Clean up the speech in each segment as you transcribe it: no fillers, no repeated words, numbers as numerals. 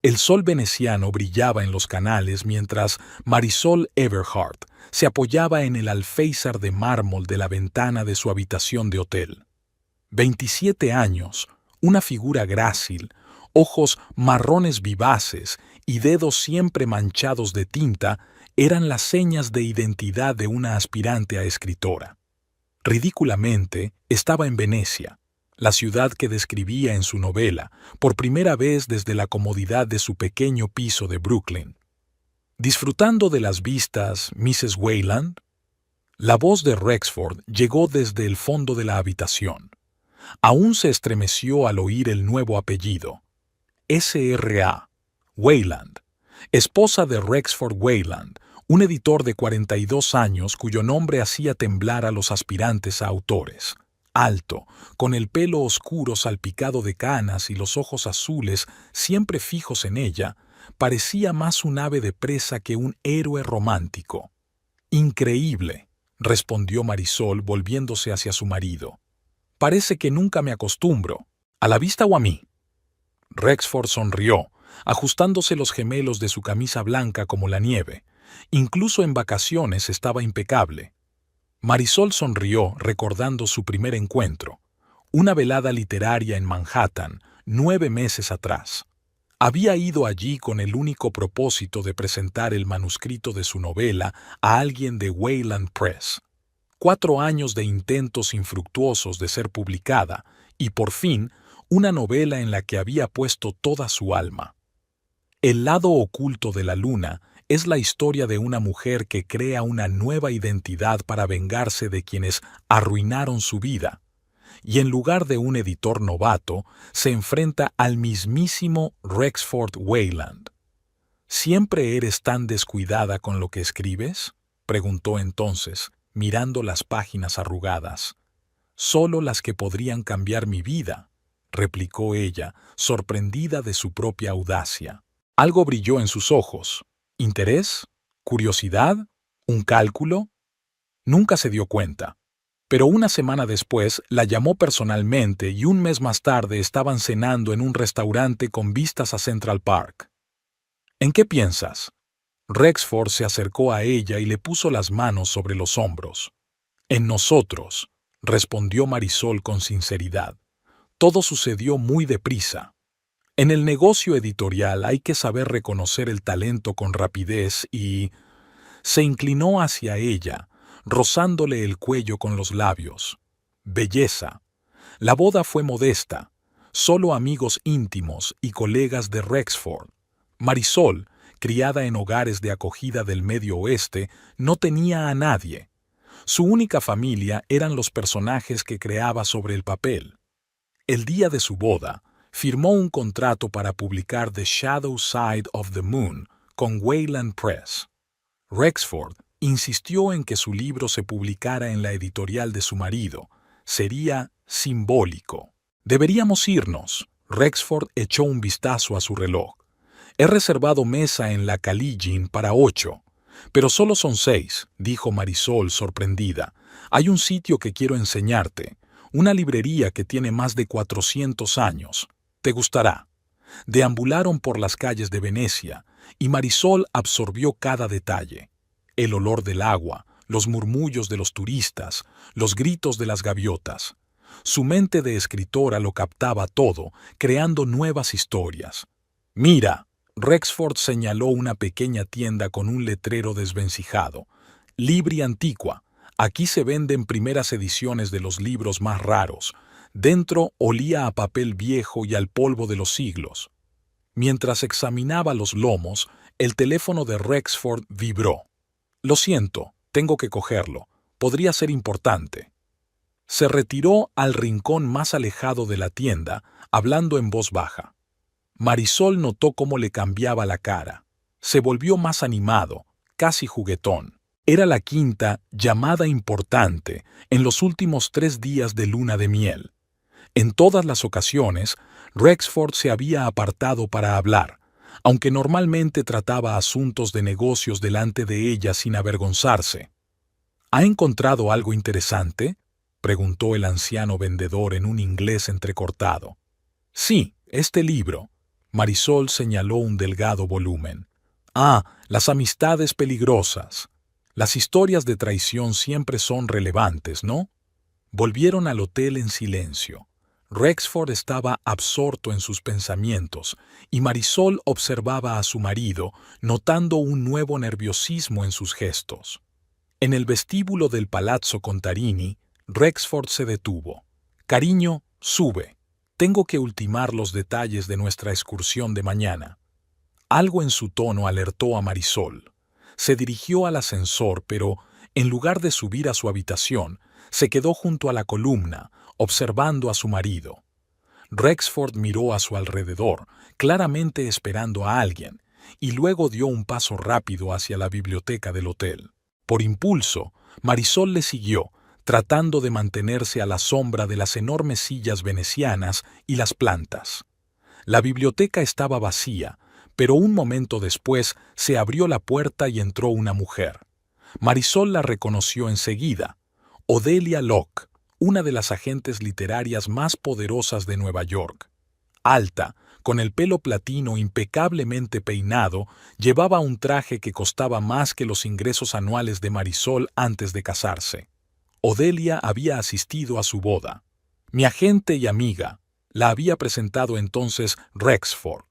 El sol veneciano brillaba en los canales mientras Marisol Everhart se apoyaba en el alféizar de mármol de la ventana de su habitación de hotel. 27 años, una figura grácil, ojos marrones vivaces y dedos siempre manchados de tinta eran las señas de identidad de una aspirante a escritora. Ridículamente, estaba en Venecia, la ciudad que describía en su novela, por primera vez desde la comodidad de su pequeño piso de Brooklyn. Disfrutando de las vistas, Mrs. Wayland. La voz de Rexford llegó desde el fondo de la habitación. Aún se estremeció al oír el nuevo apellido. S.R.A. Wayland, esposa de Rexford Wayland, un editor de 42 años cuyo nombre hacía temblar a los aspirantes a autores. Alto, con el pelo oscuro salpicado de canas y los ojos azules siempre fijos en ella, parecía más un ave de presa que un héroe romántico. «Increíble», respondió Marisol volviéndose hacia su marido. «Parece que nunca me acostumbro. ¿A la vista o a mí?» Rexford sonrió, ajustándose los gemelos de su camisa blanca como la nieve. Incluso en vacaciones estaba impecable. Marisol sonrió recordando su primer encuentro, una velada literaria en Manhattan, 9 meses atrás. Había ido allí con el único propósito de presentar el manuscrito de su novela a alguien de Wayland Press. 4 años de intentos infructuosos de ser publicada y, por fin, una novela en la que había puesto toda su alma. El lado oculto de la luna es la historia de una mujer que crea una nueva identidad para vengarse de quienes arruinaron su vida, y en lugar de un editor novato, se enfrenta al mismísimo Rexford Wayland. ¿Siempre eres tan descuidada con lo que escribes?, preguntó entonces, mirando las páginas arrugadas. «Solo las que podrían cambiar mi vida», replicó ella, sorprendida de su propia audacia. Algo brilló en sus ojos. ¿Interés? ¿Curiosidad? ¿Un cálculo? Nunca se dio cuenta. Pero una semana después la llamó personalmente y un mes más tarde estaban cenando en un restaurante con vistas a Central Park. «¿En qué piensas?» Rexford se acercó a ella y le puso las manos sobre los hombros. «En nosotros», respondió Marisol con sinceridad. «Todo sucedió muy deprisa. En el negocio editorial hay que saber reconocer el talento con rapidez y...» Se inclinó hacia ella, rozándole el cuello con los labios. «Belleza. La boda fue modesta, solo amigos íntimos y colegas de Rexford. Marisol, criada en hogares de acogida del Medio Oeste, no tenía a nadie. Su única familia eran los personajes que creaba sobre el papel. El día de su boda, firmó un contrato para publicar The Shadow Side of the Moon con Wayland Press. Rexford insistió en que su libro se publicara en la editorial de su marido. Sería simbólico. «Deberíamos irnos». Rexford echó un vistazo a su reloj. «He reservado mesa en la Caligin para 8. Pero solo son 6, dijo Marisol sorprendida. «Hay un sitio que quiero enseñarte, una librería que tiene más de 400 años. Te gustará». Deambularon por las calles de Venecia, y Marisol absorbió cada detalle. El olor del agua, los murmullos de los turistas, los gritos de las gaviotas. Su mente de escritora lo captaba todo, creando nuevas historias. «Mira», Rexford señaló una pequeña tienda con un letrero desvencijado. «Libri Antiqua. Aquí se venden primeras ediciones de los libros más raros». Dentro olía a papel viejo y al polvo de los siglos. Mientras examinaba los lomos, el teléfono de Rexford vibró. «Lo siento, tengo que cogerlo. Podría ser importante». Se retiró al rincón más alejado de la tienda, hablando en voz baja. Marisol notó cómo le cambiaba la cara. Se volvió más animado, casi juguetón. Era la 5ª llamada importante en los últimos 3 días de luna de miel. En todas las ocasiones, Rexford se había apartado para hablar, aunque normalmente trataba asuntos de negocios delante de ella sin avergonzarse. «¿Ha encontrado algo interesante?», preguntó el anciano vendedor en un inglés entrecortado. «Sí, este libro». Marisol señaló un delgado volumen. Ah, las amistades peligrosas. Las historias de traición siempre son relevantes, ¿no? Volvieron al hotel en silencio. Rexford estaba absorto en sus pensamientos y Marisol observaba a su marido, notando un nuevo nerviosismo en sus gestos. En el vestíbulo del Palazzo Contarini, Rexford se detuvo. «Cariño, sube. Tengo que ultimar los detalles de nuestra excursión de mañana». Algo en su tono alertó a Marisol. Se dirigió al ascensor, pero, en lugar de subir a su habitación, se quedó junto a la columna, observando a su marido. Rexford miró a su alrededor, claramente esperando a alguien, y luego dio un paso rápido hacia la biblioteca del hotel. Por impulso, Marisol le siguió, tratando de mantenerse a la sombra de las enormes sillas venecianas y las plantas. La biblioteca estaba vacía, pero un momento después se abrió la puerta y entró una mujer. Marisol la reconoció enseguida. Odelia Locke, una de las agentes literarias más poderosas de Nueva York. Alta, con el pelo platino impecablemente peinado, llevaba un traje que costaba más que los ingresos anuales de Marisol antes de casarse. Odelia había asistido a su boda. «Mi agente y amiga», la había presentado entonces Rexford.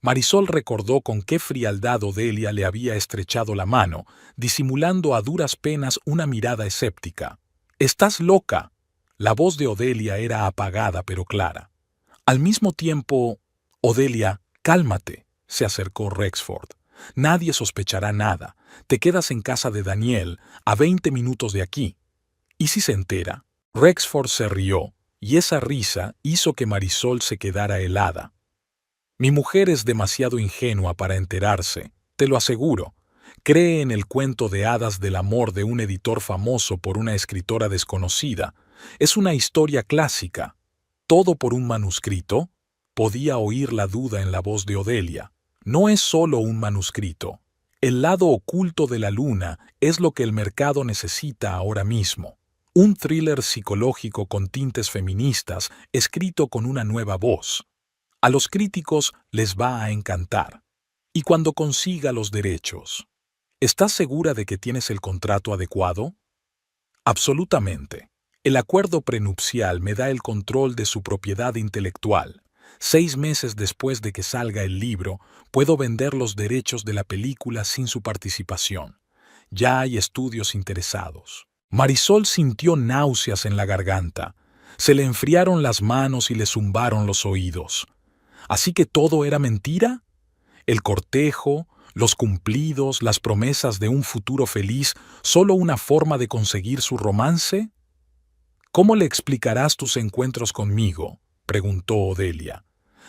Marisol recordó con qué frialdad Odelia le había estrechado la mano, disimulando a duras penas una mirada escéptica. «¿Estás loca?». La voz de Odelia era apagada pero clara. Al mismo tiempo, «Odelia, cálmate», se acercó Rexford. «Nadie sospechará nada. Te quedas en casa de Daniel, a 20 minutos de aquí». «¿Y si se entera?». Rexford se rió, y esa risa hizo que Marisol se quedara helada. «Mi mujer es demasiado ingenua para enterarse, te lo aseguro. Cree en el cuento de hadas del amor de un editor famoso por una escritora desconocida. Es una historia clásica. ¿Todo por un manuscrito?». Podía oír la duda en la voz de Odelia. «No es solo un manuscrito. El lado oculto de la luna es lo que el mercado necesita ahora mismo. Un thriller psicológico con tintes feministas, escrito con una nueva voz. A los críticos les va a encantar. Y cuando consiga los derechos». «¿Estás segura de que tienes el contrato adecuado?». «Absolutamente. El acuerdo prenupcial me da el control de su propiedad intelectual. 6 meses después de que salga el libro, puedo vender los derechos de la película sin su participación. Ya hay estudios interesados». Marisol sintió náuseas en la garganta. Se le enfriaron las manos y le zumbaron los oídos. ¿Así que todo era mentira? ¿El cortejo, los cumplidos, las promesas de un futuro feliz, solo una forma de conseguir su romance? «¿Cómo le explicarás tus encuentros conmigo?», preguntó Odelia.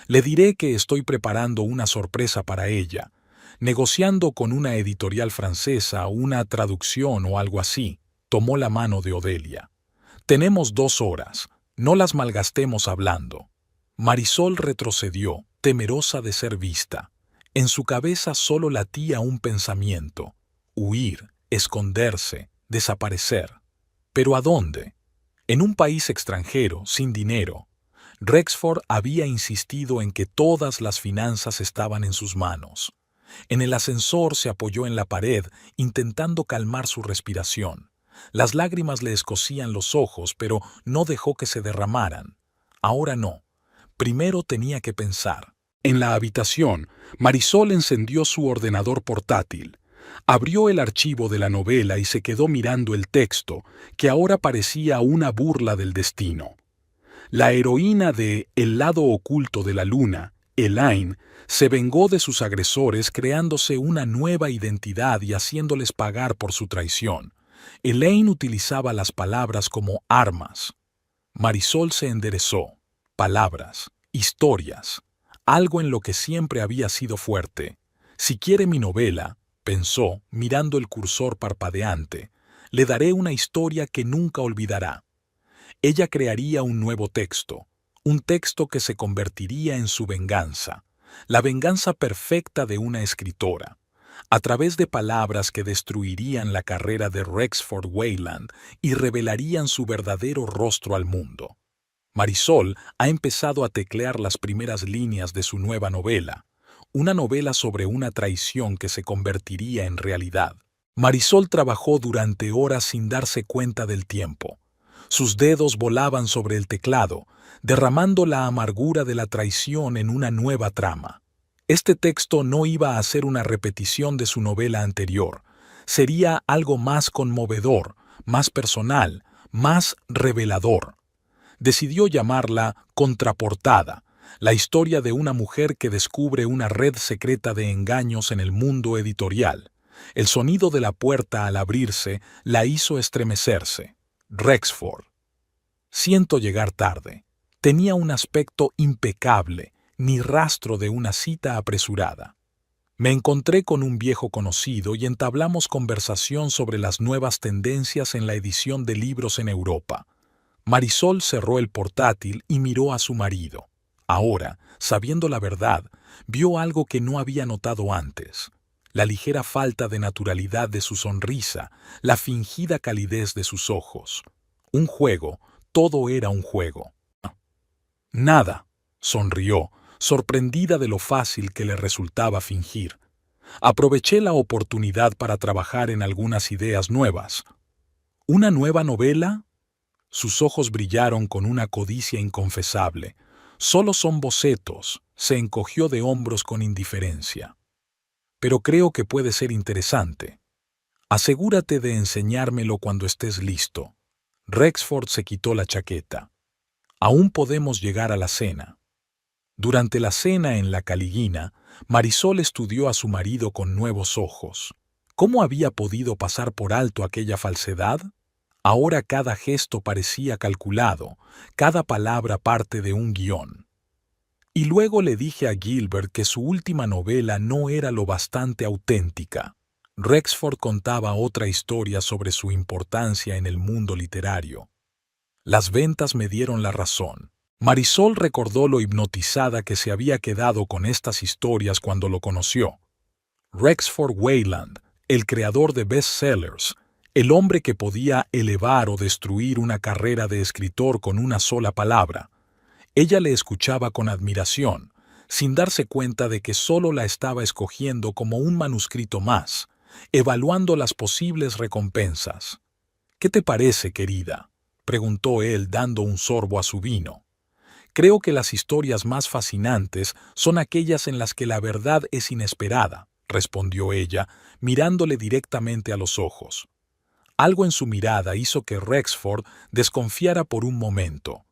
«Le diré que estoy preparando una sorpresa para ella, negociando con una editorial francesa una traducción o algo así». Tomó la mano de Odelia. «Tenemos 2 horas, no las malgastemos hablando». Marisol retrocedió, temerosa de ser vista. En su cabeza solo latía un pensamiento: huir, esconderse, desaparecer. ¿Pero a dónde? En un país extranjero, sin dinero. Rexford había insistido en que todas las finanzas estaban en sus manos. En el ascensor se apoyó en la pared, intentando calmar su respiración. Las lágrimas le escocían los ojos, pero no dejó que se derramaran. Ahora no. Primero tenía que pensar. En la habitación, Marisol encendió su ordenador portátil. Abrió el archivo de la novela y se quedó mirando el texto, que ahora parecía una burla del destino. La heroína de El lado oculto de la luna, Elaine, se vengó de sus agresores creándose una nueva identidad y haciéndoles pagar por su traición. Elaine utilizaba las palabras como armas. Marisol se enderezó. Palabras, historias, algo en lo que siempre había sido fuerte. «Si quiere mi novela», pensó, mirando el cursor parpadeante, «le daré una historia que nunca olvidará». Ella crearía un nuevo texto, un texto que se convertiría en su venganza, la venganza perfecta de una escritora. A través de palabras que destruirían la carrera de Rexford Wayland y revelarían su verdadero rostro al mundo. Marisol ha empezado a teclear las primeras líneas de su nueva novela. una novela sobre una traición que se convertiría en realidad. Marisol trabajó durante horas sin darse cuenta del tiempo. Sus dedos volaban sobre el teclado, derramando la amargura de la traición en una nueva trama. Este texto no iba a ser una repetición de su novela anterior. Sería algo más conmovedor, más personal, más revelador. Decidió llamarla Contraportada, la historia de una mujer que descubre una red secreta de engaños en el mundo editorial. El sonido de la puerta al abrirse la hizo estremecerse. Rexford. Siento llegar tarde. Tenía un aspecto impecable, ni rastro de una cita apresurada. Me encontré con un viejo conocido y entablamos conversación sobre las nuevas tendencias en la edición de libros en Europa. Marisol cerró el portátil y miró a su marido. Ahora, sabiendo la verdad, vio algo que no había notado antes. La ligera falta de naturalidad de su sonrisa, la fingida calidez de sus ojos. Un juego, todo era un juego. Nada, sonrió, sorprendida de lo fácil que le resultaba fingir. Aproveché la oportunidad para trabajar en algunas ideas nuevas. ¿Una nueva novela? Sus ojos brillaron con una codicia inconfesable. Solo son bocetos, se encogió de hombros con indiferencia. Pero creo que puede ser interesante. Asegúrate de enseñármelo cuando estés listo. Rexford se quitó la chaqueta. Aún podemos llegar a la cena. Durante la cena en la Caligina, Marisol estudió a su marido con nuevos ojos. ¿Cómo había podido pasar por alto aquella falsedad? Ahora cada gesto parecía calculado, cada palabra parte de un guión. Y luego le dije a Gilbert que su última novela no era lo bastante auténtica. Rexford contaba otra historia sobre su importancia en el mundo literario. Las ventas me dieron la razón. Marisol recordó lo hipnotizada que se había quedado con estas historias cuando lo conoció. Rexford Wayland, el creador de bestsellers, el hombre que podía elevar o destruir una carrera de escritor con una sola palabra. Ella le escuchaba con admiración, sin darse cuenta de que solo la estaba escogiendo como un manuscrito más, evaluando las posibles recompensas. «¿Qué te parece, querida?», preguntó él dando un sorbo a su vino. «Creo que las historias más fascinantes son aquellas en las que la verdad es inesperada», respondió ella, mirándole directamente a los ojos. Algo en su mirada hizo que Rexford desconfiara por un momento.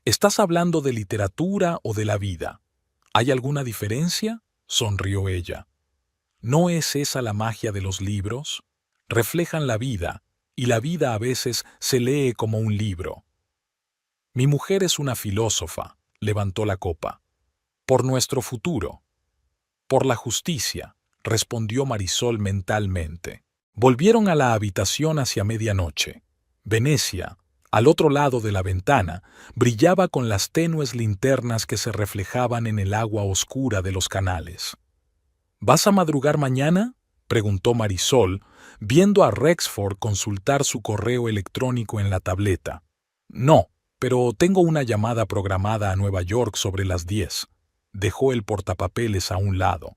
«¿Estás hablando de literatura o de la vida? ¿Hay alguna diferencia?», sonrió ella. ¿No es esa la magia de los libros? Reflejan la vida, y la vida a veces se lee como un libro. «Mi mujer es una filósofa», levantó la copa. «Por nuestro futuro». «Por la justicia», respondió Marisol mentalmente. Volvieron a la habitación hacia medianoche. Venecia, al otro lado de la ventana, brillaba con las tenues linternas que se reflejaban en el agua oscura de los canales. «¿Vas a madrugar mañana?», preguntó Marisol, viendo a Rexford consultar su correo electrónico en la tableta. «No, pero tengo una llamada programada a Nueva York sobre las 10. Dejó el portapapeles a un lado.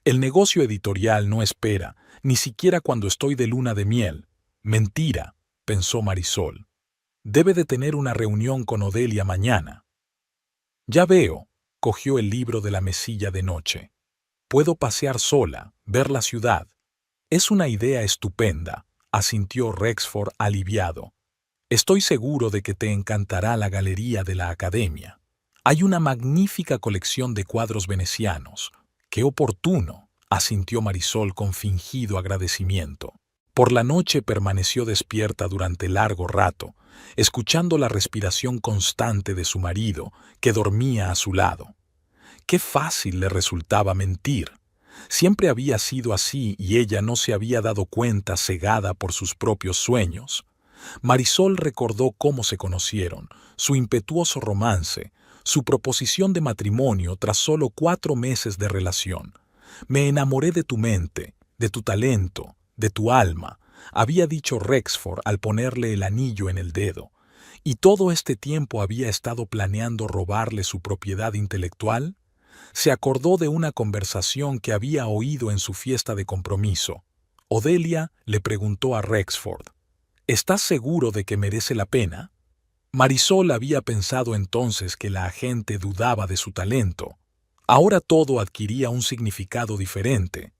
«El negocio editorial no espera, ni siquiera cuando estoy de luna de miel». «Mentira», pensó Marisol. «Debe de tener una reunión con Odelia mañana». «Ya veo», cogió el libro de la mesilla de noche. «Puedo pasear sola, ver la ciudad». «Es una idea estupenda», asintió Rexford aliviado. «Estoy seguro de que te encantará la galería de la Academia. Hay una magnífica colección de cuadros venecianos». «Qué oportuno», asintió Marisol con fingido agradecimiento. Por la noche permaneció despierta durante largo rato, escuchando la respiración constante de su marido, que dormía a su lado. Qué fácil le resultaba mentir. Siempre había sido así y ella no se había dado cuenta, cegada por sus propios sueños. Marisol recordó cómo se conocieron, su impetuoso romance, su proposición de matrimonio tras solo 4 meses de relación. «Me enamoré de tu mente, de tu talento, de tu alma», había dicho Rexford al ponerle el anillo en el dedo. ¿Y todo este tiempo había estado planeando robarle su propiedad intelectual? Se acordó de una conversación que había oído en su fiesta de compromiso. Odelia le preguntó a Rexford, ¿estás seguro de que merece la pena? Marisol había pensado entonces que la agente dudaba de su talento. Ahora todo adquiría un significado diferente.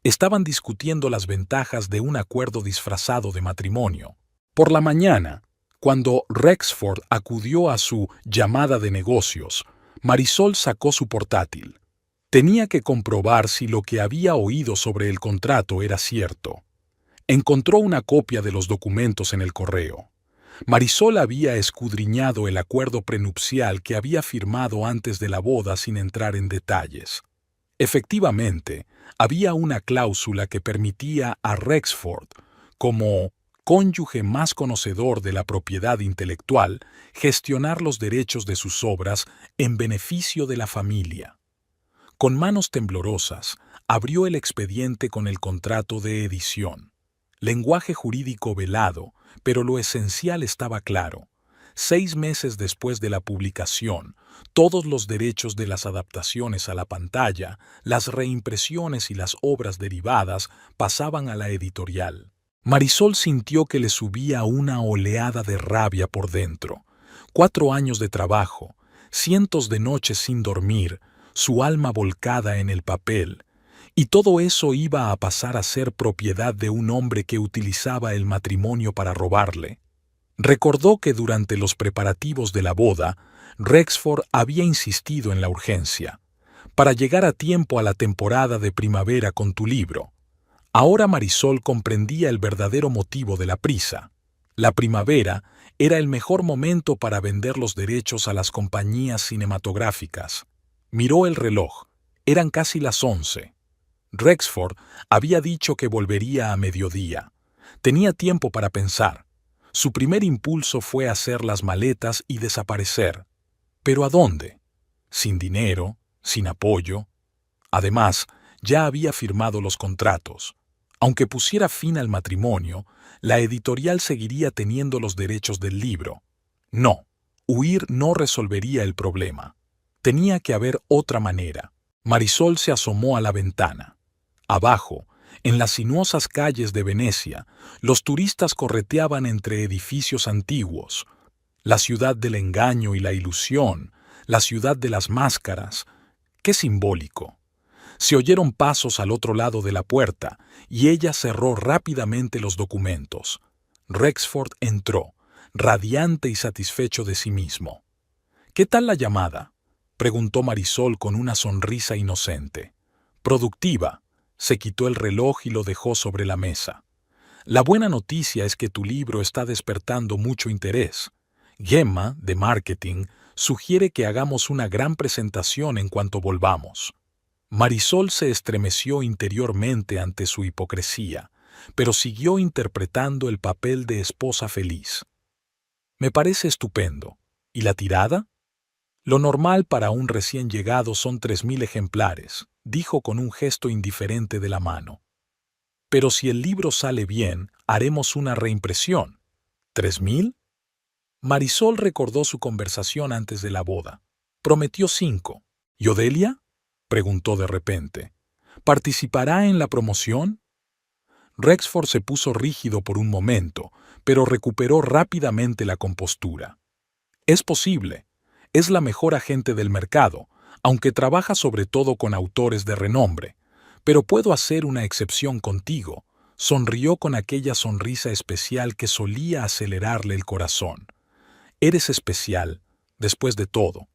Estaban discutiendo las ventajas de un acuerdo disfrazado de matrimonio. Por la mañana, cuando Rexford acudió a su llamada de negocios, Marisol sacó su portátil. Tenía que comprobar si lo que había oído sobre el contrato era cierto. Encontró una copia de los documentos en el correo. Marisol había escudriñado el acuerdo prenupcial que había firmado antes de la boda sin entrar en detalles. Efectivamente, había una cláusula que permitía a Rexford, como cónyuge más conocedor de la propiedad intelectual, gestionar los derechos de sus obras en beneficio de la familia. Con manos temblorosas, abrió el expediente con el contrato de edición. Lenguaje jurídico velado, pero lo esencial estaba claro. 6 meses después de la publicación, todos los derechos de las adaptaciones a la pantalla, las reimpresiones y las obras derivadas pasaban a la editorial. Marisol sintió que le subía una oleada de rabia por dentro. 4 años de trabajo, cientos de noches sin dormir, su alma volcada en el papel, y todo eso iba a pasar a ser propiedad de un hombre que utilizaba el matrimonio para robarle. Recordó que durante los preparativos de la boda, Rexford había insistido en la urgencia, para llegar a tiempo a la temporada de primavera con tu libro. Ahora Marisol comprendía el verdadero motivo de la prisa. La primavera era el mejor momento para vender los derechos a las compañías cinematográficas. Miró el reloj. Eran casi las 11. Rexford había dicho que volvería a mediodía. Tenía tiempo para pensar. Su primer impulso fue hacer las maletas y desaparecer. ¿Pero a dónde? Sin dinero, sin apoyo. Además, ya había firmado los contratos. Aunque pusiera fin al matrimonio, la editorial seguiría teniendo los derechos del libro. No, huir no resolvería el problema. Tenía que haber otra manera. Marisol se asomó a la ventana. Abajo, en las sinuosas calles de Venecia, los turistas correteaban entre edificios antiguos. La ciudad del engaño y la ilusión, la ciudad de las máscaras. ¡Qué simbólico! Se oyeron pasos al otro lado de la puerta y ella cerró rápidamente los documentos. Rexford entró, radiante y satisfecho de sí mismo. ¿Qué tal la llamada?, preguntó Marisol con una sonrisa inocente. Productiva. Se quitó el reloj y lo dejó sobre la mesa. La buena noticia es que tu libro está despertando mucho interés. Gemma, de marketing, sugiere que hagamos una gran presentación en cuanto volvamos. Marisol se estremeció interiormente ante su hipocresía, pero siguió interpretando el papel de esposa feliz. Me parece estupendo. ¿Y la tirada? Lo normal para un recién llegado son 3.000 ejemplares, dijo con un gesto indiferente de la mano. Pero si el libro sale bien, haremos una reimpresión. ¿3.000? Marisol recordó su conversación antes de la boda. Prometió 5. ¿Y Odelia?, preguntó de repente. ¿Participará en la promoción? Rexford se puso rígido por un momento, pero recuperó rápidamente la compostura. Es posible. Es la mejor agente del mercado, aunque trabaja sobre todo con autores de renombre. Pero puedo hacer una excepción contigo. Sonrió con aquella sonrisa especial que solía acelerarle el corazón. Eres especial, después de todo.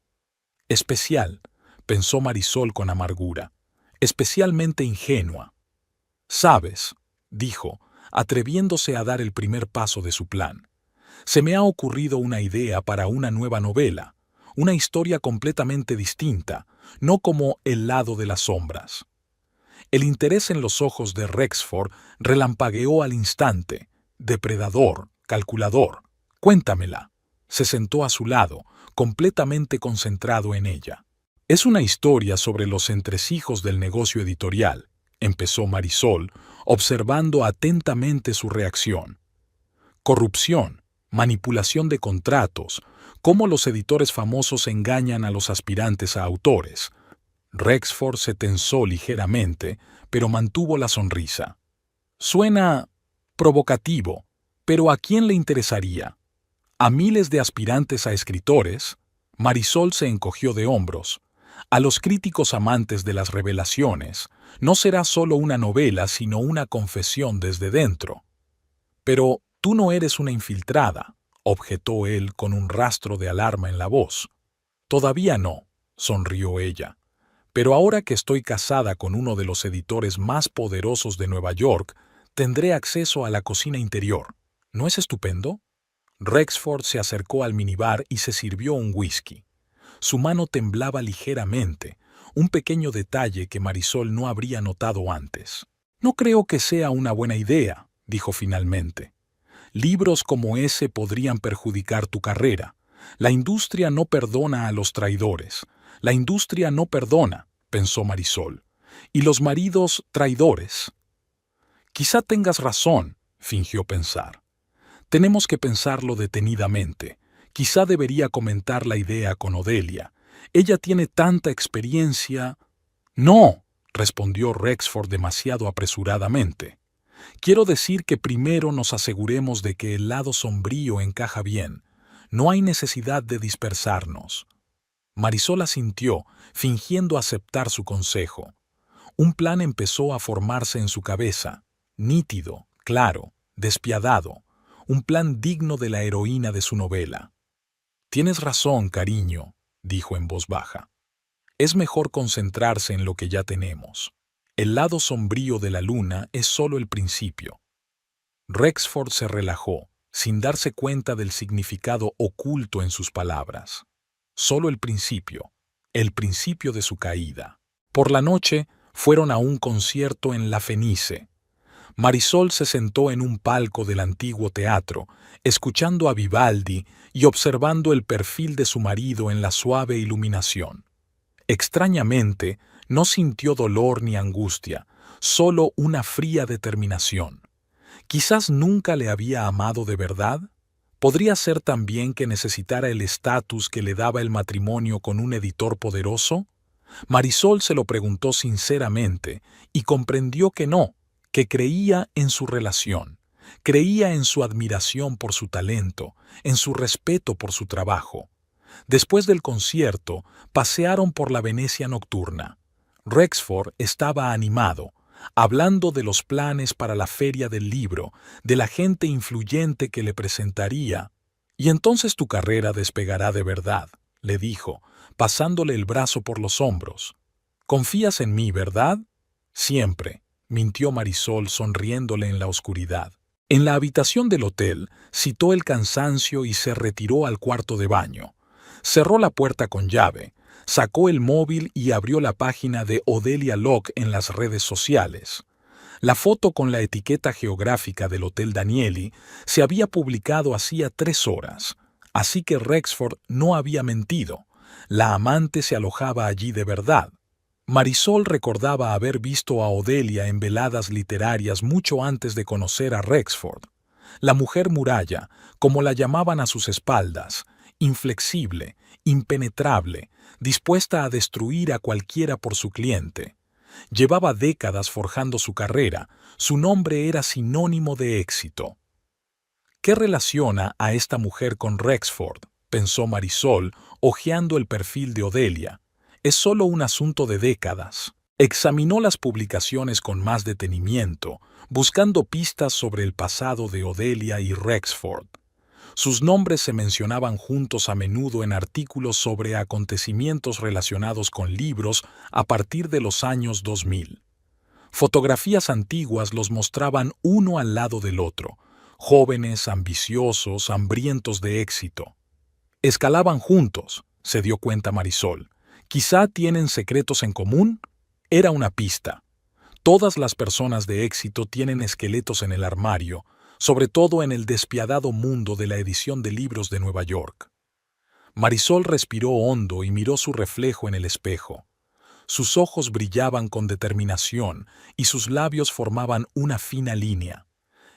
Especial, pensó Marisol con amargura. Especialmente ingenua. Sabes, dijo, atreviéndose a dar el primer paso de su plan. Se me ha ocurrido una idea para una nueva novela, una historia completamente distinta, no como El lado de las sombras. El interés en los ojos de Rexford relampagueó al instante. Depredador, calculador. Cuéntamela. Se sentó a su lado, completamente concentrado en ella. Es una historia sobre los entresijos del negocio editorial, empezó Marisol, observando atentamente su reacción. Corrupción, manipulación de contratos, cómo los editores famosos engañan a los aspirantes a autores. Rexford se tensó ligeramente, pero mantuvo la sonrisa. Suena provocativo, pero ¿a quién le interesaría? A miles de aspirantes a escritores. Marisol se encogió de hombros. A los críticos amantes de las revelaciones, no será solo una novela, sino una confesión desde dentro. Pero tú no eres una infiltrada, objetó él con un rastro de alarma en la voz. Todavía no, sonrió ella. Pero ahora que estoy casada con uno de los editores más poderosos de Nueva York, tendré acceso a la cocina interior. ¿No es estupendo? Rexford se acercó al minibar y se sirvió un whisky. Su mano temblaba ligeramente, un pequeño detalle que Marisol no habría notado antes. No creo que sea una buena idea, dijo finalmente. Libros como ese podrían perjudicar tu carrera. La industria no perdona a los traidores. La industria no perdona, pensó Marisol. ¿Y los maridos traidores? Quizá tengas razón, fingió pensar. Tenemos que pensarlo detenidamente. Quizá debería comentar la idea con Odelia. Ella tiene tanta experiencia. No, respondió Rexford demasiado apresuradamente. Quiero decir que primero nos aseguremos de que el lado sombrío encaja bien. No hay necesidad de dispersarnos. Marisol asintió, fingiendo aceptar su consejo. Un plan empezó a formarse en su cabeza, nítido, claro, despiadado, un plan digno de la heroína de su novela. Tienes razón, cariño, dijo en voz baja. Es mejor concentrarse en lo que ya tenemos. El lado sombrío de la luna es solo el principio. Rexford se relajó, sin darse cuenta del significado oculto en sus palabras. Solo el principio de su caída. Por la noche fueron a un concierto en La Fenice. Marisol se sentó en un palco del antiguo teatro, escuchando a Vivaldi y observando el perfil de su marido en la suave iluminación. Extrañamente, no sintió dolor ni angustia, solo una fría determinación. Quizás nunca le había amado de verdad. ¿Podría ser también que necesitara el estatus que le daba el matrimonio con un editor poderoso? Marisol se lo preguntó sinceramente y comprendió que no, que creía en su relación, creía en su admiración por su talento, en su respeto por su trabajo. Después del concierto, pasearon por la Venecia nocturna. Rexford estaba animado, hablando de los planes para la feria del libro, de la gente influyente que le presentaría. Y entonces tu carrera despegará de verdad, le dijo, pasándole el brazo por los hombros. ¿Confías en mí, verdad? Siempre, mintió Marisol sonriéndole en la oscuridad. En la habitación del hotel, citó el cansancio y se retiró al cuarto de baño. Cerró la puerta con llave, sacó el móvil y abrió la página de Odelia Locke en las redes sociales. La foto con la etiqueta geográfica del Hotel Danieli se había publicado hacía 3 horas, así que Rexford no había mentido. La amante se alojaba allí de verdad. Marisol recordaba haber visto a Odelia en veladas literarias mucho antes de conocer a Rexford. La mujer muralla, como la llamaban a sus espaldas, inflexible, impenetrable, dispuesta a destruir a cualquiera por su cliente. Llevaba décadas forjando su carrera, su nombre era sinónimo de éxito. ¿Qué relaciona a esta mujer con Rexford?, pensó Marisol, hojeando el perfil de Odelia. Es solo un asunto de décadas. Examinó las publicaciones con más detenimiento, buscando pistas sobre el pasado de Odelia y Rexford. Sus nombres se mencionaban juntos a menudo en artículos sobre acontecimientos relacionados con libros a partir de los años 2000. Fotografías antiguas los mostraban uno al lado del otro, jóvenes, ambiciosos, hambrientos de éxito. Escalaban juntos, se dio cuenta Marisol. ¿Quizá tienen secretos en común? Era una pista. Todas las personas de éxito tienen esqueletos en el armario, sobre todo en el despiadado mundo de la edición de libros de Nueva York. Marisol respiró hondo y miró su reflejo en el espejo. Sus ojos brillaban con determinación y sus labios formaban una fina línea.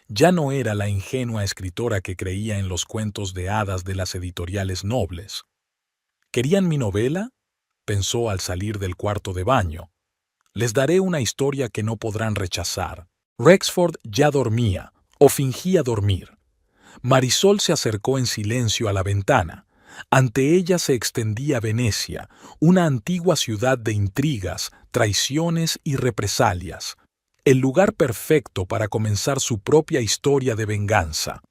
Ya no era la ingenua escritora que creía en los cuentos de hadas de las editoriales nobles. ¿Querían mi novela? pensó al salir del cuarto de baño. Les daré una historia que no podrán rechazar. Rexford ya dormía, o fingía dormir. Marisol se acercó en silencio a la ventana. Ante ella se extendía Venecia, una antigua ciudad de intrigas, traiciones y represalias. El lugar perfecto para comenzar su propia historia de venganza.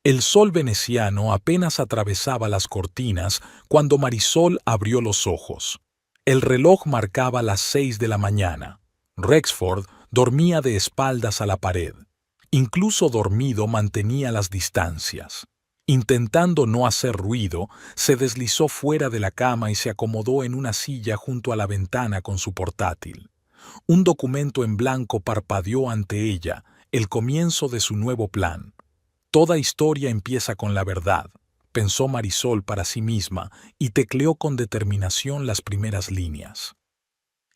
El sol veneciano apenas atravesaba las cortinas cuando Marisol abrió los ojos. El reloj marcaba las 6 de la mañana. Rexford dormía de espaldas a la pared. Incluso dormido mantenía las distancias. Intentando no hacer ruido, se deslizó fuera de la cama y se acomodó en una silla junto a la ventana con su portátil. Un documento en blanco parpadeó ante ella, el comienzo de su nuevo plan. Toda historia empieza con la verdad, pensó Marisol para sí misma y tecleó con determinación las primeras líneas.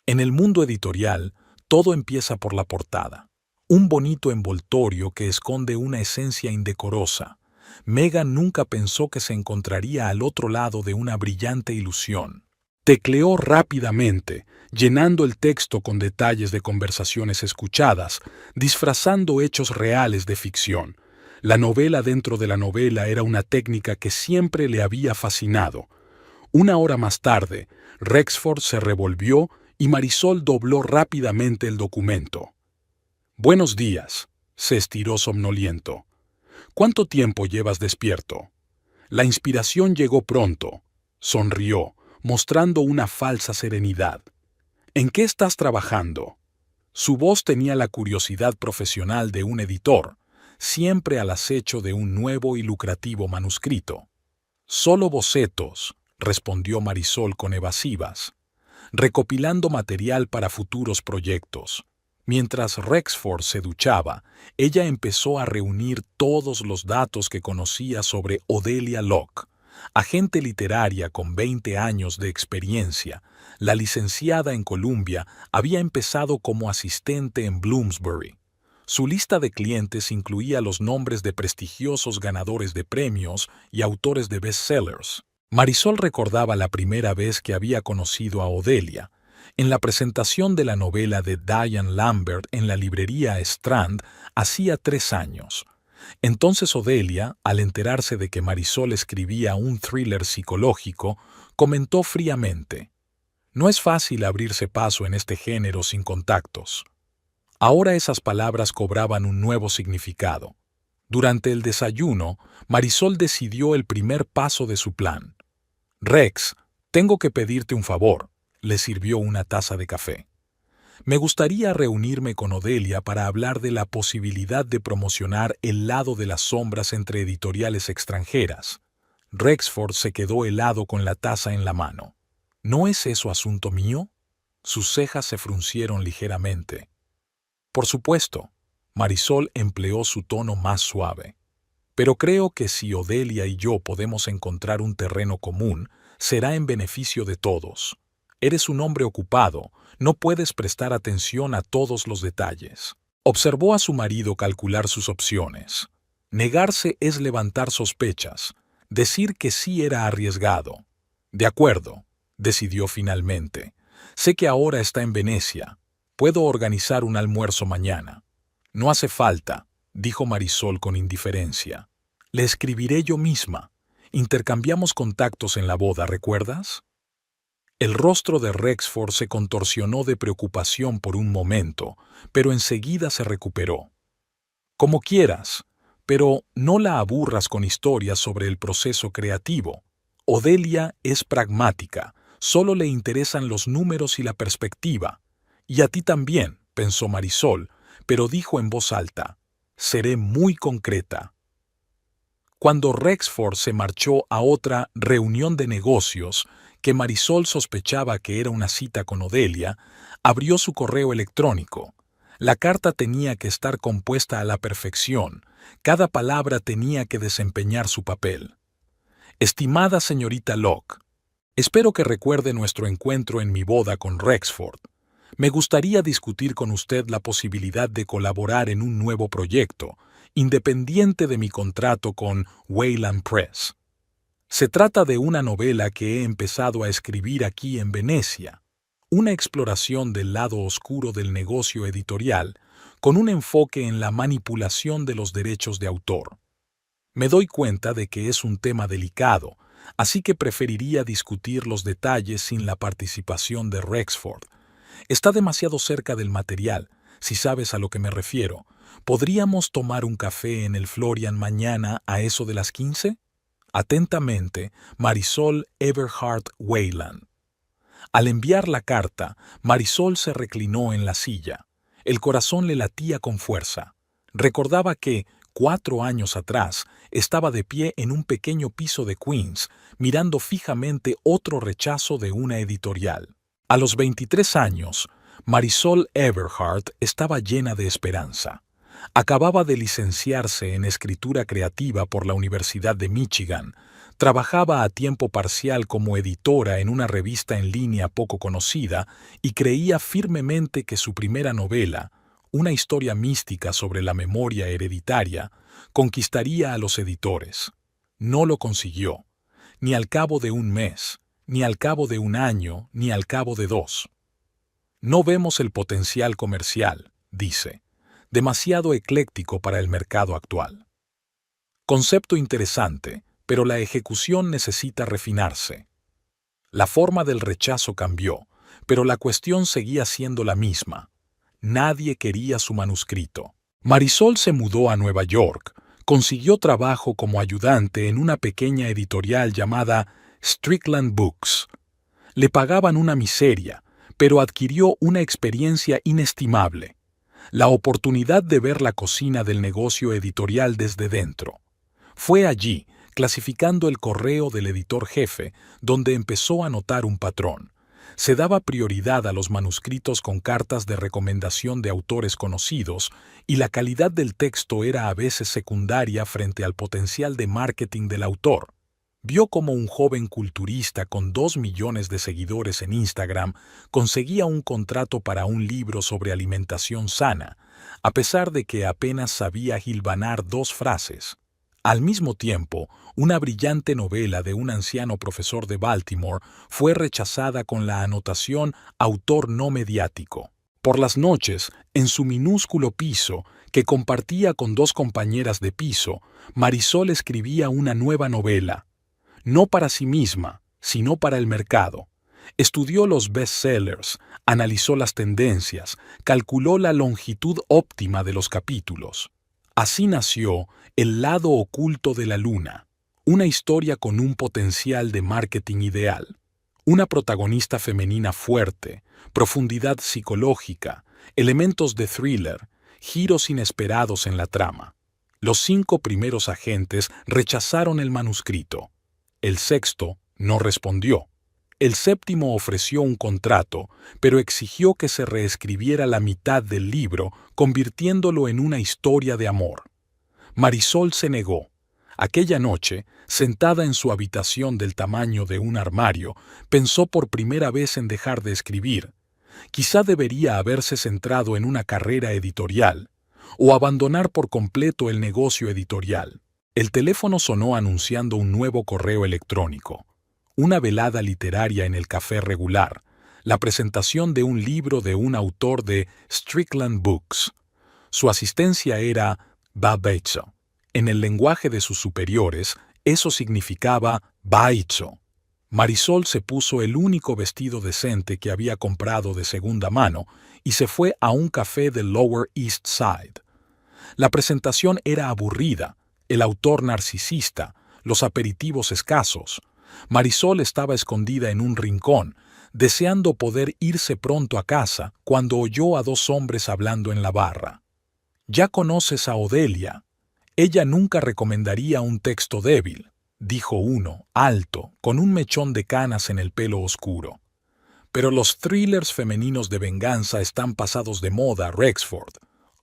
En el mundo editorial, todo empieza por la portada. Un bonito envoltorio que esconde una esencia indecorosa. Megan nunca pensó que se encontraría al otro lado de una brillante ilusión. Tecleó rápidamente, llenando el texto con detalles de conversaciones escuchadas, disfrazando hechos reales de ficción. La novela dentro de la novela era una técnica que siempre le había fascinado. Una hora más tarde, Rexford se revolvió y Marisol dobló rápidamente el documento. «Buenos días», se estiró somnoliento. «¿Cuánto tiempo llevas despierto?» La inspiración llegó pronto. Sonrió, mostrando una falsa serenidad. «¿En qué estás trabajando?» Su voz tenía la curiosidad profesional de un editor, siempre al acecho de un nuevo y lucrativo manuscrito. «Solo bocetos», respondió Marisol con evasivas, recopilando material para futuros proyectos. Mientras Rexford se duchaba, ella empezó a reunir todos los datos que conocía sobre Odelia Locke, agente literaria con 20 años de experiencia. La licenciada en Columbia había empezado como asistente en Bloomsbury. Su lista de clientes incluía los nombres de prestigiosos ganadores de premios y autores de bestsellers. Marisol recordaba la primera vez que había conocido a Odelia, en la presentación de la novela de Diane Lambert en la librería Strand hacía 3 años. Entonces Odelia, al enterarse de que Marisol escribía un thriller psicológico, comentó fríamente: «No es fácil abrirse paso en este género sin contactos». Ahora esas palabras cobraban un nuevo significado. Durante el desayuno, Marisol decidió el primer paso de su plan. «Rex, tengo que pedirte un favor», le sirvió una taza de café. «Me gustaría reunirme con Odelia para hablar de la posibilidad de promocionar El lado de las sombras entre editoriales extranjeras». Rexford se quedó helado con la taza en la mano. «¿No es eso asunto mío?» Sus cejas se fruncieron ligeramente. «Por supuesto», Marisol empleó su tono más suave. «Pero creo que si Odelia y yo podemos encontrar un terreno común, será en beneficio de todos. Eres un hombre ocupado, no puedes prestar atención a todos los detalles». Observó a su marido calcular sus opciones. Negarse es levantar sospechas. Decir que sí era arriesgado. «De acuerdo», decidió finalmente. «Sé que ahora está en Venecia. Puedo organizar un almuerzo mañana». «No hace falta», dijo Marisol con indiferencia. «Le escribiré yo misma. Intercambiamos contactos en la boda, ¿recuerdas?» El rostro de Rexford se contorsionó de preocupación por un momento, pero enseguida se recuperó. «Como quieras, pero no la aburras con historias sobre el proceso creativo. Odelia es pragmática, solo le interesan los números y la perspectiva. Y a ti también», pensó Marisol, pero dijo en voz alta: «Seré muy concreta». Cuando Rexford se marchó a otra reunión de negocios, que Marisol sospechaba que era una cita con Odelia, abrió su correo electrónico. La carta tenía que estar compuesta a la perfección, cada palabra tenía que desempeñar su papel. «Estimada señorita Locke, espero que recuerde nuestro encuentro en mi boda con Rexford. Me gustaría discutir con usted la posibilidad de colaborar en un nuevo proyecto, independiente de mi contrato con Wayland Press. Se trata de una novela que he empezado a escribir aquí en Venecia, una exploración del lado oscuro del negocio editorial, con un enfoque en la manipulación de los derechos de autor. Me doy cuenta de que es un tema delicado, así que preferiría discutir los detalles sin la participación de Rexford. Está demasiado cerca del material, si sabes a lo que me refiero. ¿Podríamos tomar un café en el Florian mañana a eso de las 15? Atentamente, Marisol Everhart Weyland. Al enviar la carta, Marisol se reclinó en la silla. El corazón le latía con fuerza. Recordaba que, 4 años atrás, estaba de pie en un pequeño piso de Queens, mirando fijamente otro rechazo de una editorial. A los 23 años, Marisol Everhart estaba llena de esperanza. Acababa de licenciarse en escritura creativa por la Universidad de Michigan. Trabajaba a tiempo parcial como editora en una revista en línea poco conocida y creía firmemente que su primera novela, una historia mística sobre la memoria hereditaria, conquistaría a los editores. No lo consiguió, ni al cabo de un mes, ni al cabo de un año, ni al cabo de 2. No vemos el potencial comercial, dice, demasiado ecléctico para el mercado actual. Concepto interesante, pero la ejecución necesita refinarse. La forma del rechazo cambió, pero la cuestión seguía siendo la misma. Nadie quería su manuscrito. Marisol se mudó a Nueva York, consiguió trabajo como ayudante en una pequeña editorial llamada Strickland Books. Le pagaban una miseria, pero adquirió una experiencia inestimable. La oportunidad de ver la cocina del negocio editorial desde dentro. Fue allí, clasificando el correo del editor jefe, donde empezó a notar un patrón. Se daba prioridad a los manuscritos con cartas de recomendación de autores conocidos y la calidad del texto era a veces secundaria frente al potencial de marketing del autor. Vio cómo un joven culturista con 2 millones de seguidores en Instagram conseguía un contrato para un libro sobre alimentación sana, a pesar de que apenas sabía hilvanar 2 frases. Al mismo tiempo, una brillante novela de un anciano profesor de Baltimore fue rechazada con la anotación «autor no mediático». Por las noches, en su minúsculo piso, que compartía con 2 compañeras de piso, Marisol escribía una nueva novela. No para sí misma, sino para el mercado. Estudió los bestsellers, analizó las tendencias, calculó la longitud óptima de los capítulos. Así nació El lado oculto de la luna, una historia con un potencial de marketing ideal. Una protagonista femenina fuerte, profundidad psicológica, elementos de thriller, giros inesperados en la trama. Los 5 primeros agentes rechazaron el manuscrito. El 6º no respondió. El 7º ofreció un contrato, pero exigió que se reescribiera la mitad del libro, convirtiéndolo en una historia de amor. Marisol se negó. Aquella noche, sentada en su habitación del tamaño de un armario, pensó por primera vez en dejar de escribir. Quizá debería haberse centrado en una carrera editorial, o abandonar por completo el negocio editorial. El teléfono sonó anunciando un nuevo correo electrónico. Una velada literaria en el café regular, la presentación de un libro de un autor de Strickland Books. Su asistencia era Babetzo. En el lenguaje de sus superiores, eso significaba Baicho. Marisol se puso el único vestido decente que había comprado de segunda mano y se fue a un café del Lower East Side. La presentación era aburrida, el autor narcisista, los aperitivos escasos. Marisol estaba escondida en un rincón, deseando poder irse pronto a casa cuando oyó a 2 hombres hablando en la barra. «Ya conoces a Odelia. Ella nunca recomendaría un texto débil», dijo uno, alto, con un mechón de canas en el pelo oscuro. «Pero los thrillers femeninos de venganza están pasados de moda, Rexford»,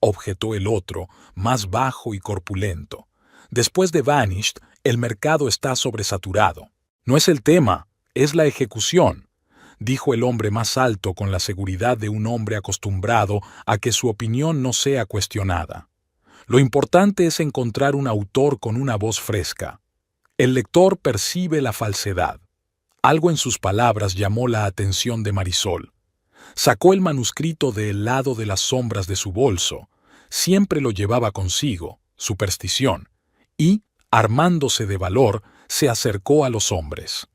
objetó el otro, más bajo y corpulento. «Después de Vanished, el mercado está sobresaturado». «No es el tema, es la ejecución», dijo el hombre más alto con la seguridad de un hombre acostumbrado a que su opinión no sea cuestionada. «Lo importante es encontrar un autor con una voz fresca». El lector percibe la falsedad. Algo en sus palabras llamó la atención de Marisol. Sacó el manuscrito del lado de las sombras de su bolso. Siempre lo llevaba consigo, superstición, y, armándose de valor, se acercó a los hombres.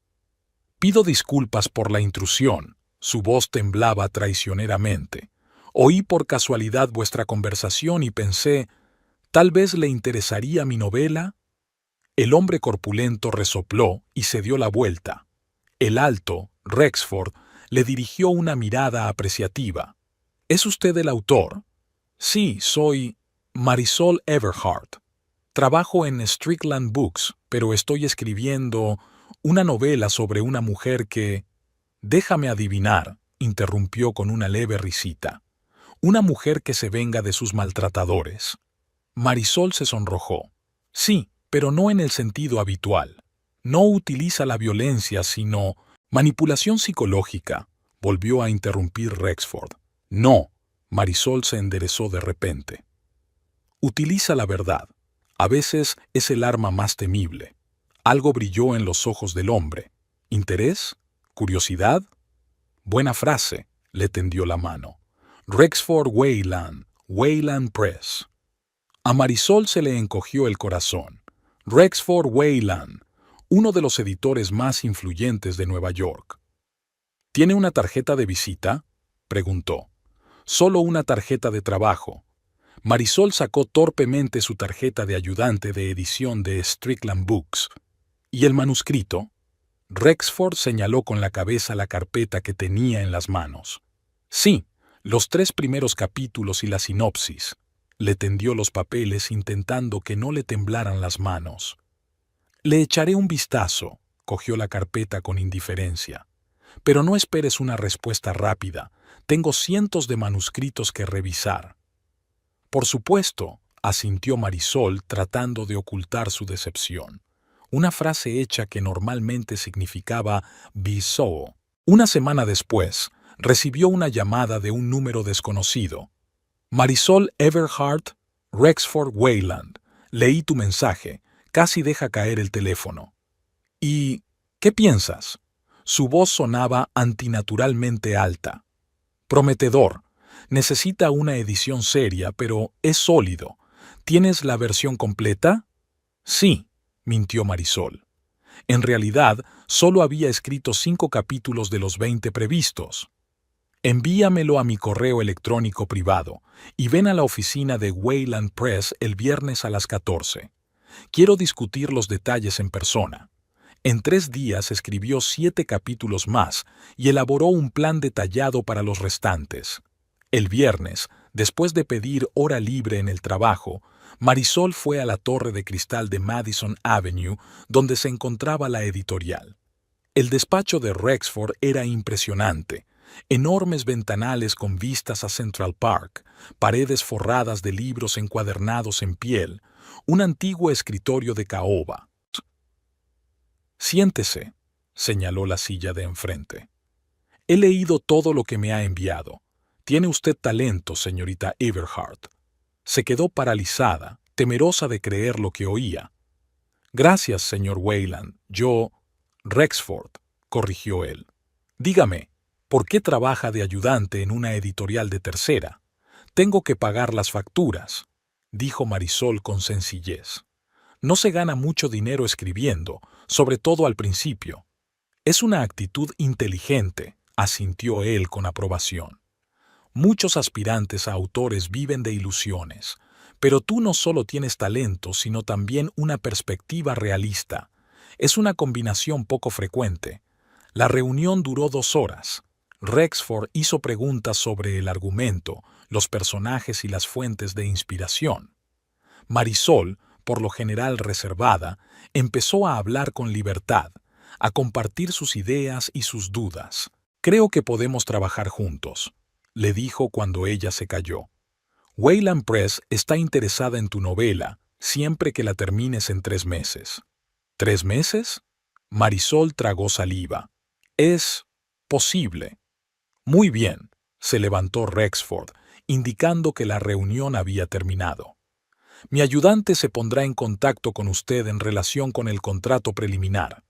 Pido disculpas por la intrusión. Su voz temblaba traicioneramente. Oí por casualidad vuestra conversación y pensé, ¿tal vez le interesaría mi novela? El hombre corpulento resopló y se dio la vuelta. El alto, Rexford, le dirigió una mirada apreciativa. ¿Es usted el autor? Sí, soy Marisol Everhart. Trabajo en Strickland Books, pero estoy escribiendo una novela sobre una mujer que... Déjame adivinar, interrumpió con una leve risita. Una mujer que se venga de sus maltratadores. Marisol se sonrojó. Sí, pero no en el sentido habitual. No utiliza la violencia, sino manipulación psicológica, volvió a interrumpir Rexford. No, Marisol se enderezó de repente. Utiliza la verdad. A veces es el arma más temible. Algo brilló en los ojos del hombre. ¿Interés? ¿Curiosidad? Buena frase, le tendió la mano. Rexford Wayland, Wayland Press. A Marisol se le encogió el corazón. Rexford Wayland, uno de los editores más influyentes de Nueva York. ¿Tiene una tarjeta de visita?, preguntó. Solo una tarjeta de trabajo. Marisol sacó torpemente su tarjeta de ayudante de edición de Strickland Books. ¿Y el manuscrito? Rexford señaló con la cabeza la carpeta que tenía en las manos. Sí, los 3 primeros capítulos y la sinopsis. Le tendió los papeles intentando que no le temblaran las manos. Le echaré un vistazo, cogió la carpeta con indiferencia. Pero no esperes una respuesta rápida. Tengo cientos de manuscritos que revisar. Por supuesto, asintió Marisol tratando de ocultar su decepción. Una frase hecha que normalmente significaba be so. Una semana después, recibió una llamada de un número desconocido. Marisol Everhart, Rexford Wayland. Leí tu mensaje. Casi deja caer el teléfono. ¿Y qué piensas? Su voz sonaba antinaturalmente alta. Prometedor. Necesita una edición seria, pero es sólido. ¿Tienes la versión completa? Sí, mintió Marisol. En realidad, solo había escrito 5 capítulos de los 20 previstos. Envíamelo a mi correo electrónico privado y ven a la oficina de Wayland Press el viernes a las 14. Quiero discutir los detalles en persona. En 3 días escribió 7 capítulos más y elaboró un plan detallado para los restantes. El viernes, después de pedir hora libre en el trabajo, Marisol fue a la torre de cristal de Madison Avenue, donde se encontraba la editorial. El despacho de Rexford era impresionante. Enormes ventanales con vistas a Central Park, paredes forradas de libros encuadernados en piel, un antiguo escritorio de caoba. Siéntese, señaló la silla de enfrente. He leído todo lo que me ha enviado. Tiene usted talento, señorita Everhart. Se quedó paralizada, temerosa de creer lo que oía. Gracias, señor Wayland. Rexford, corrigió él. Dígame, ¿por qué trabaja de ayudante en una editorial de tercera? Tengo que pagar las facturas, dijo Marisol con sencillez. No se gana mucho dinero escribiendo, sobre todo al principio. Es una actitud inteligente, asintió él con aprobación. Muchos aspirantes a autores viven de ilusiones, pero tú no solo tienes talento, sino también una perspectiva realista. Es una combinación poco frecuente. La reunión duró 2 horas. Rexford hizo preguntas sobre el argumento, los personajes y las fuentes de inspiración. Marisol, por lo general reservada, empezó a hablar con libertad, a compartir sus ideas y sus dudas. Creo que podemos trabajar juntos, le dijo cuando ella se calló. Wayland Press está interesada en tu novela, siempre que la termines en 3 meses. ¿3 meses? Marisol tragó saliva. Es posible. Muy bien, se levantó Rexford, indicando que la reunión había terminado. Mi ayudante se pondrá en contacto con usted en relación con el contrato preliminar.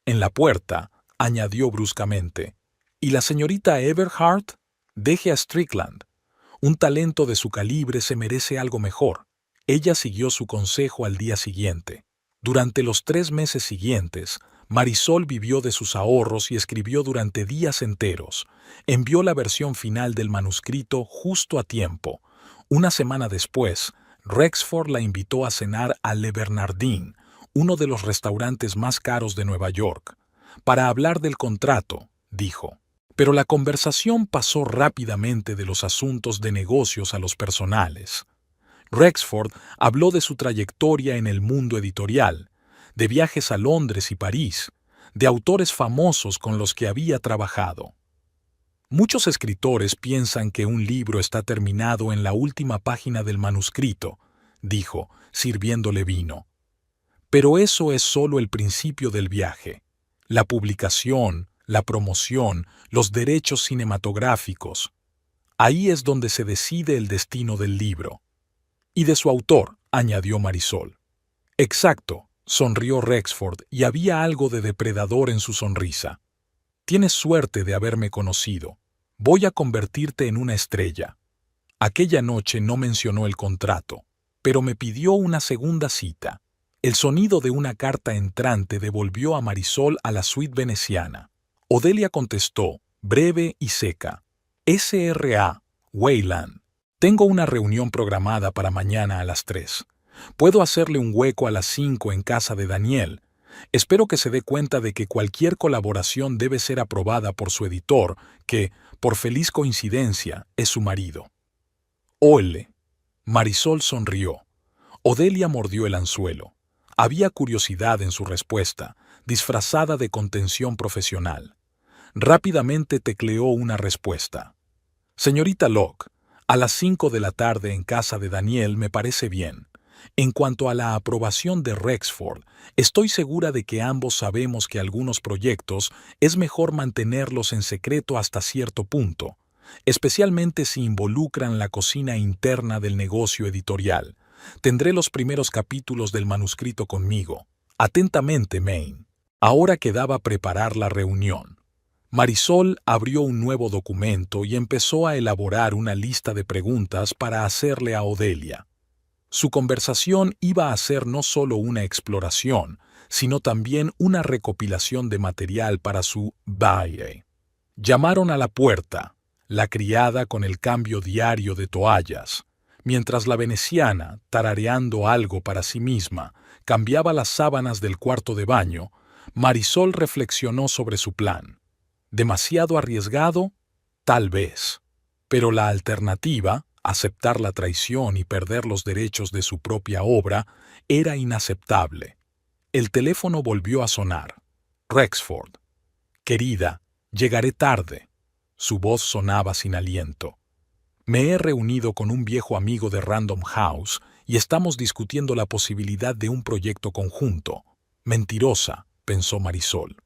En la puerta, añadió bruscamente. ¿Y la señorita Everhart? Deje a Strickland. Un talento de su calibre se merece algo mejor. Ella siguió su consejo al día siguiente. Durante los 3 meses siguientes, Marisol vivió de sus ahorros y escribió durante días enteros. Envió la versión final del manuscrito justo a tiempo. Una semana después, Rexford la invitó a cenar a Le Bernardin, uno de los restaurantes más caros de Nueva York. Para hablar del contrato, dijo. Pero la conversación pasó rápidamente de los asuntos de negocios a los personales. Rexford habló de su trayectoria en el mundo editorial, de viajes a Londres y París, de autores famosos con los que había trabajado. Muchos escritores piensan que un libro está terminado en la última página del manuscrito, dijo, sirviéndole vino. Pero eso es solo el principio del viaje. La publicación, la promoción, los derechos cinematográficos. Ahí es donde se decide el destino del libro. Y de su autor, añadió Marisol. Exacto, sonrió Rexford y había algo de depredador en su sonrisa. Tienes suerte de haberme conocido. Voy a convertirte en una estrella. Aquella noche no mencionó el contrato, pero me pidió una segunda cita. El sonido de una carta entrante devolvió a Marisol a la suite veneciana. Odelia contestó, breve y seca. S.R.A. Weyland. Tengo una reunión programada para mañana a las 3. Puedo hacerle un hueco a las 5 en casa de Daniel. Espero que se dé cuenta de que cualquier colaboración debe ser aprobada por su editor, que, por feliz coincidencia, es su marido. Ole. Marisol sonrió. Odelia mordió el anzuelo. Había curiosidad en su respuesta, disfrazada de contención profesional. Rápidamente tecleó una respuesta. Señorita Locke, a las 5 de la tarde en casa de Daniel me parece bien. En cuanto a la aprobación de Rexford, estoy segura de que ambos sabemos que algunos proyectos es mejor mantenerlos en secreto hasta cierto punto, especialmente si involucran la cocina interna del negocio editorial. Tendré los primeros capítulos del manuscrito conmigo. Atentamente, Maine. Ahora quedaba preparar la reunión. Marisol abrió un nuevo documento y empezó a elaborar una lista de preguntas para hacerle a Odelia. Su conversación iba a ser no solo una exploración, sino también una recopilación de material para su baile. Llamaron a la puerta, la criada con el cambio diario de toallas, mientras la veneciana, tarareando algo para sí misma, cambiaba las sábanas del cuarto de baño. Marisol reflexionó sobre su plan. ¿Demasiado arriesgado? Tal vez. Pero la alternativa, aceptar la traición y perder los derechos de su propia obra, era inaceptable. El teléfono volvió a sonar. Rexford. Querida, llegaré tarde. Su voz sonaba sin aliento. Me he reunido con un viejo amigo de Random House y estamos discutiendo la posibilidad de un proyecto conjunto. Mentirosa, pensó Marisol.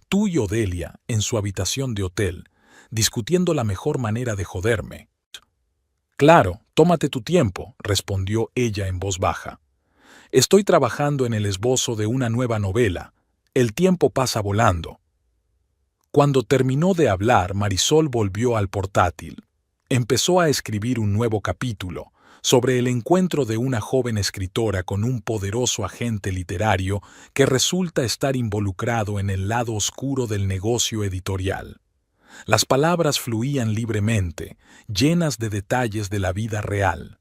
Tú y Odelia, en su habitación de hotel, discutiendo la mejor manera de joderme. Claro, tómate tu tiempo, respondió ella en voz baja. Estoy trabajando en el esbozo de una nueva novela. El tiempo pasa volando. Cuando terminó de hablar, Marisol volvió al portátil. Empezó a escribir un nuevo capítulo sobre el encuentro de una joven escritora con un poderoso agente literario que resulta estar involucrado en el lado oscuro del negocio editorial. Las palabras fluían libremente, llenas de detalles de la vida real.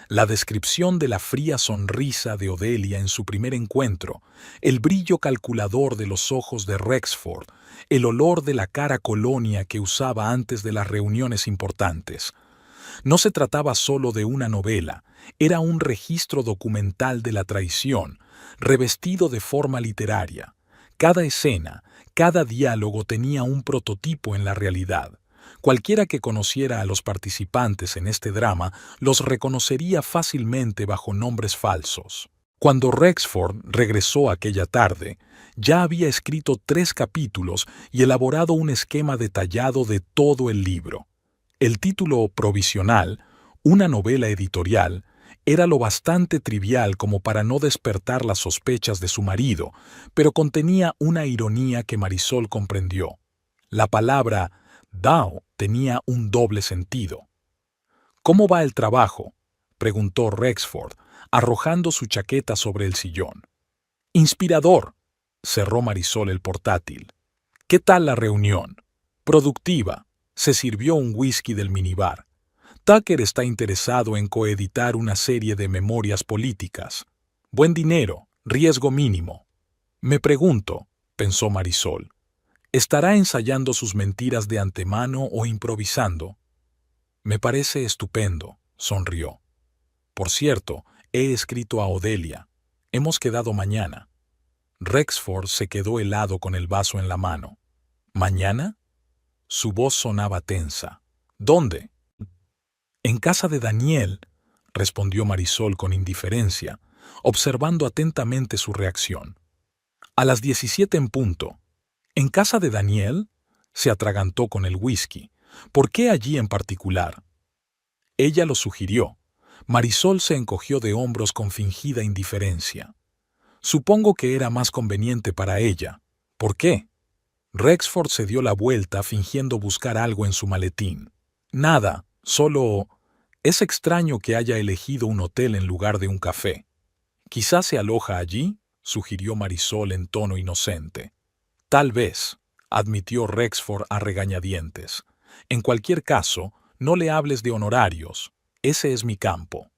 La descripción de la fría sonrisa de Odelia en su primer encuentro, el brillo calculador de los ojos de Rexford, el olor de la cara colonia que usaba antes de las reuniones importantes. No se trataba solo de una novela, era un registro documental de la traición, revestido de forma literaria. Cada escena, cada diálogo tenía un prototipo en la realidad. Cualquiera que conociera a los participantes en este drama los reconocería fácilmente bajo nombres falsos. Cuando Rexford regresó aquella tarde, ya había escrito 3 capítulos y elaborado un esquema detallado de todo el libro. El título provisional, una novela editorial, Era lo bastante trivial como para no despertar las sospechas de su marido, pero contenía una ironía que Marisol comprendió. La palabra Dao tenía un doble sentido. ¿Cómo va el trabajo?, preguntó Rexford, arrojando su chaqueta sobre el sillón. Inspirador, cerró Marisol el portátil. ¿Qué tal la reunión? Productiva. Se sirvió un whisky del minibar. Tucker está interesado en coeditar una serie de memorias políticas. Buen dinero, riesgo mínimo. Me pregunto, pensó Marisol, ¿estará ensayando sus mentiras de antemano o improvisando? Me parece estupendo, sonrió. Por cierto, he escrito a Odelia. Hemos quedado mañana. Rexford se quedó helado con el vaso en la mano. ¿Mañana? Su voz sonaba tensa. ¿Dónde? En casa de Daniel, respondió Marisol con indiferencia, observando atentamente su reacción. A las 17 en punto. ¿En casa de Daniel? Se atragantó con el whisky. ¿Por qué allí en particular? Ella lo sugirió. Marisol se encogió de hombros con fingida indiferencia. Supongo que era más conveniente para ella. ¿Por qué? Rexford se dio la vuelta fingiendo buscar algo en su maletín. Nada, solo... Es extraño que haya elegido un hotel en lugar de un café. ¿Quizás se aloja allí?, sugirió Marisol en tono inocente. Tal vez, admitió Rexford a regañadientes. En cualquier caso, no le hables de honorarios. Ese es mi campo.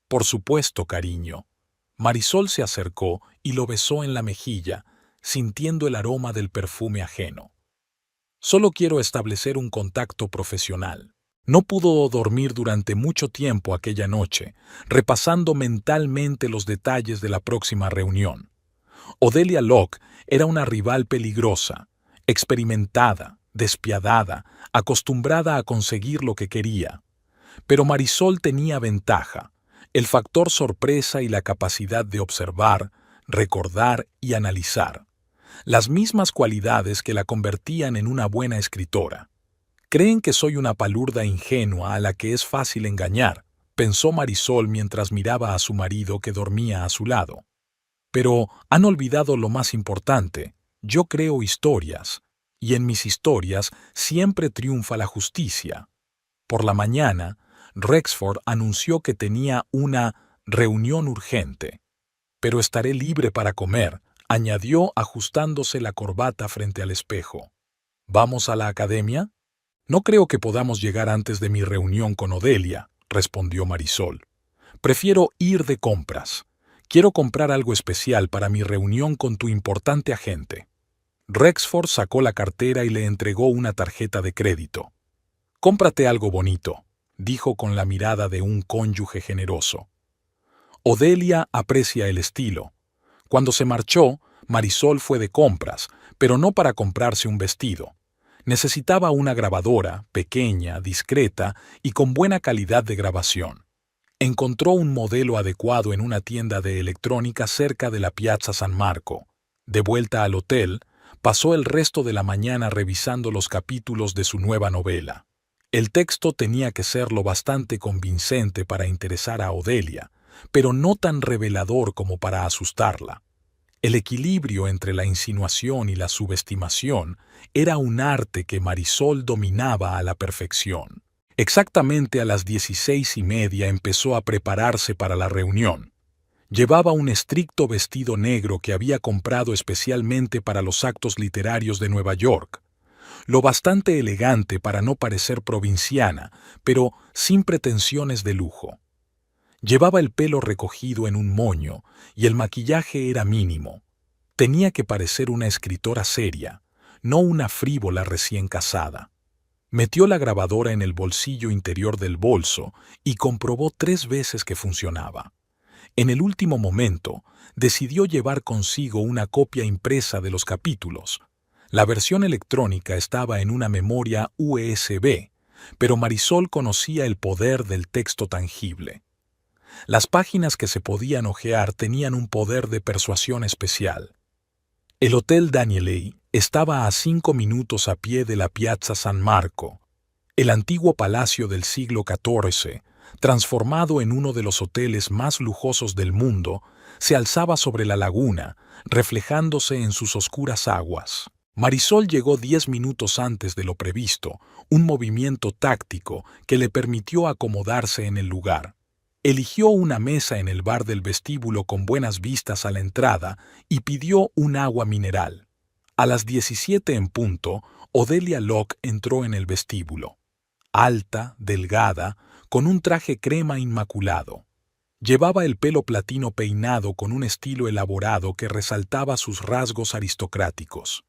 Por supuesto, cariño. Marisol se acercó y lo besó en la mejilla, sintiendo el aroma del perfume ajeno. Solo quiero establecer un contacto profesional. No pudo dormir durante mucho tiempo aquella noche, repasando mentalmente los detalles de la próxima reunión. Odelia Locke era una rival peligrosa, experimentada, despiadada, acostumbrada a conseguir lo que quería. Pero Marisol tenía ventaja, el factor sorpresa y la capacidad de observar, recordar y analizar. Las mismas cualidades que la convertían en una buena escritora. Creen que soy una palurda ingenua a la que es fácil engañar, pensó Marisol mientras miraba a su marido que dormía a su lado. Pero han olvidado lo más importante. Yo creo historias, y en mis historias siempre triunfa la justicia. Por la mañana, Rexford anunció que tenía una reunión urgente. Pero estaré libre para comer, añadió ajustándose la corbata frente al espejo. ¿Vamos a la academia? No creo que podamos llegar antes de mi reunión con Odelia, respondió Marisol. Prefiero ir de compras. Quiero comprar algo especial para mi reunión con tu importante agente. Rexford sacó la cartera y le entregó una tarjeta de crédito. Cómprate algo bonito, dijo con la mirada de un cónyuge generoso. Odelia aprecia el estilo. Cuando se marchó, Marisol fue de compras, pero no para comprarse un vestido. Necesitaba una grabadora, pequeña, discreta y con buena calidad de grabación. Encontró un modelo adecuado en una tienda de electrónica cerca de la Piazza San Marco. De vuelta al hotel, pasó el resto de la mañana revisando los capítulos de su nueva novela. El texto tenía que ser lo bastante convincente para interesar a Odelia, pero no tan revelador como para asustarla. El equilibrio entre la insinuación y la subestimación era un arte que Marisol dominaba a la perfección. Exactamente a las 16:30 empezó a prepararse para la reunión. Llevaba un estricto vestido negro que había comprado especialmente para los actos literarios de Nueva York. Lo bastante elegante para no parecer provinciana, pero sin pretensiones de lujo. Llevaba el pelo recogido en un moño y el maquillaje era mínimo. Tenía que parecer una escritora seria, no una frívola recién casada. Metió la grabadora en el bolsillo interior del bolso y comprobó 3 veces que funcionaba. En el último momento, decidió llevar consigo una copia impresa de los capítulos. La versión electrónica estaba en una memoria USB, pero Marisol conocía el poder del texto tangible. Las páginas que se podían hojear tenían un poder de persuasión especial. El Hotel Danieli estaba a 5 minutos a pie de la Piazza San Marco. El antiguo palacio del siglo XIV, transformado en uno de los hoteles más lujosos del mundo, se alzaba sobre la laguna, reflejándose en sus oscuras aguas. Marisol llegó 10 minutos antes de lo previsto, un movimiento táctico que le permitió acomodarse en el lugar. Eligió una mesa en el bar del vestíbulo con buenas vistas a la entrada y pidió un agua mineral. A las 17 en punto, Odelia Locke entró en el vestíbulo. Alta, delgada, con un traje crema inmaculado. Llevaba el pelo platino peinado con un estilo elaborado que resaltaba sus rasgos aristocráticos.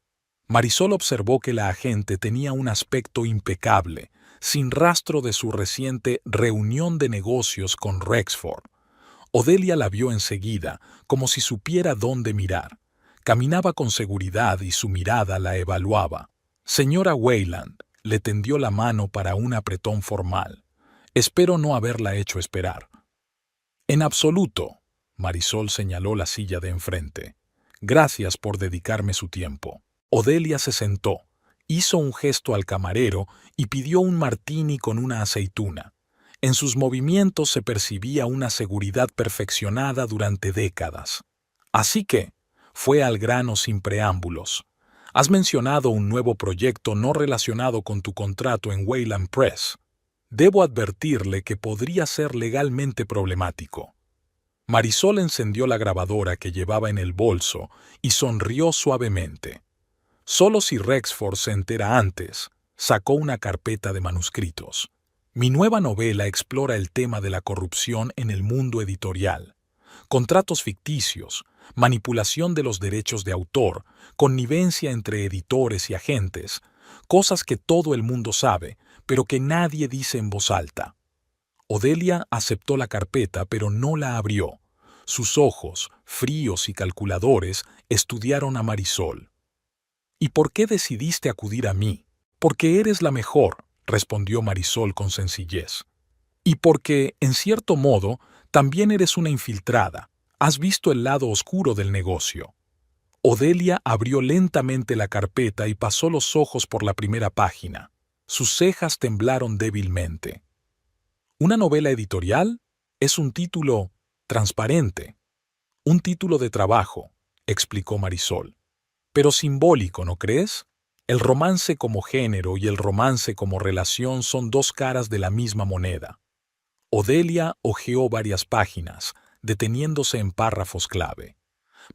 Marisol observó que la agente tenía un aspecto impecable, sin rastro de su reciente reunión de negocios con Rexford. Odelia la vio enseguida, como si supiera dónde mirar. Caminaba con seguridad y su mirada la evaluaba. Señora Wayland, le tendió la mano para un apretón formal. Espero no haberla hecho esperar. En absoluto, Marisol señaló la silla de enfrente. Gracias por dedicarme su tiempo. Odelia se sentó, hizo un gesto al camarero y pidió un martini con una aceituna. En sus movimientos se percibía una seguridad perfeccionada durante décadas. Así que, fue al grano sin preámbulos. Has mencionado un nuevo proyecto no relacionado con tu contrato en Wayland Press. Debo advertirle que podría ser legalmente problemático. Marisol encendió la grabadora que llevaba en el bolso y sonrió suavemente. Solo si Rexford se entera antes, sacó una carpeta de manuscritos. Mi nueva novela explora el tema de la corrupción en el mundo editorial. Contratos ficticios, manipulación de los derechos de autor, connivencia entre editores y agentes, cosas que todo el mundo sabe, pero que nadie dice en voz alta. Odelia aceptó la carpeta, pero no la abrió. Sus ojos, fríos y calculadores, estudiaron a Marisol. ¿Y por qué decidiste acudir a mí? Porque eres la mejor, respondió Marisol con sencillez. Y porque, en cierto modo, también eres una infiltrada. Has visto el lado oscuro del negocio. Odelia abrió lentamente la carpeta y pasó los ojos por la primera página. Sus cejas temblaron débilmente. ¿Una novela editorial? Es un título transparente. Un título de trabajo, explicó Marisol. Pero simbólico, ¿no crees? El romance como género y el romance como relación son dos caras de la misma moneda. Odelia hojeó varias páginas, deteniéndose en párrafos clave.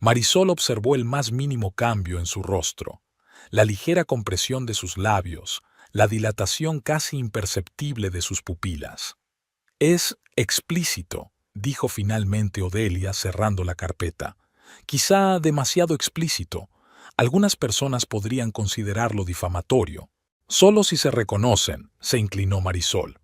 Marisol observó el más mínimo cambio en su rostro, la ligera compresión de sus labios, la dilatación casi imperceptible de sus pupilas. Es explícito, dijo finalmente Odelia cerrando la carpeta. Quizá demasiado explícito. Algunas personas podrían considerarlo difamatorio. Solo si se reconocen, se inclinó Marisol.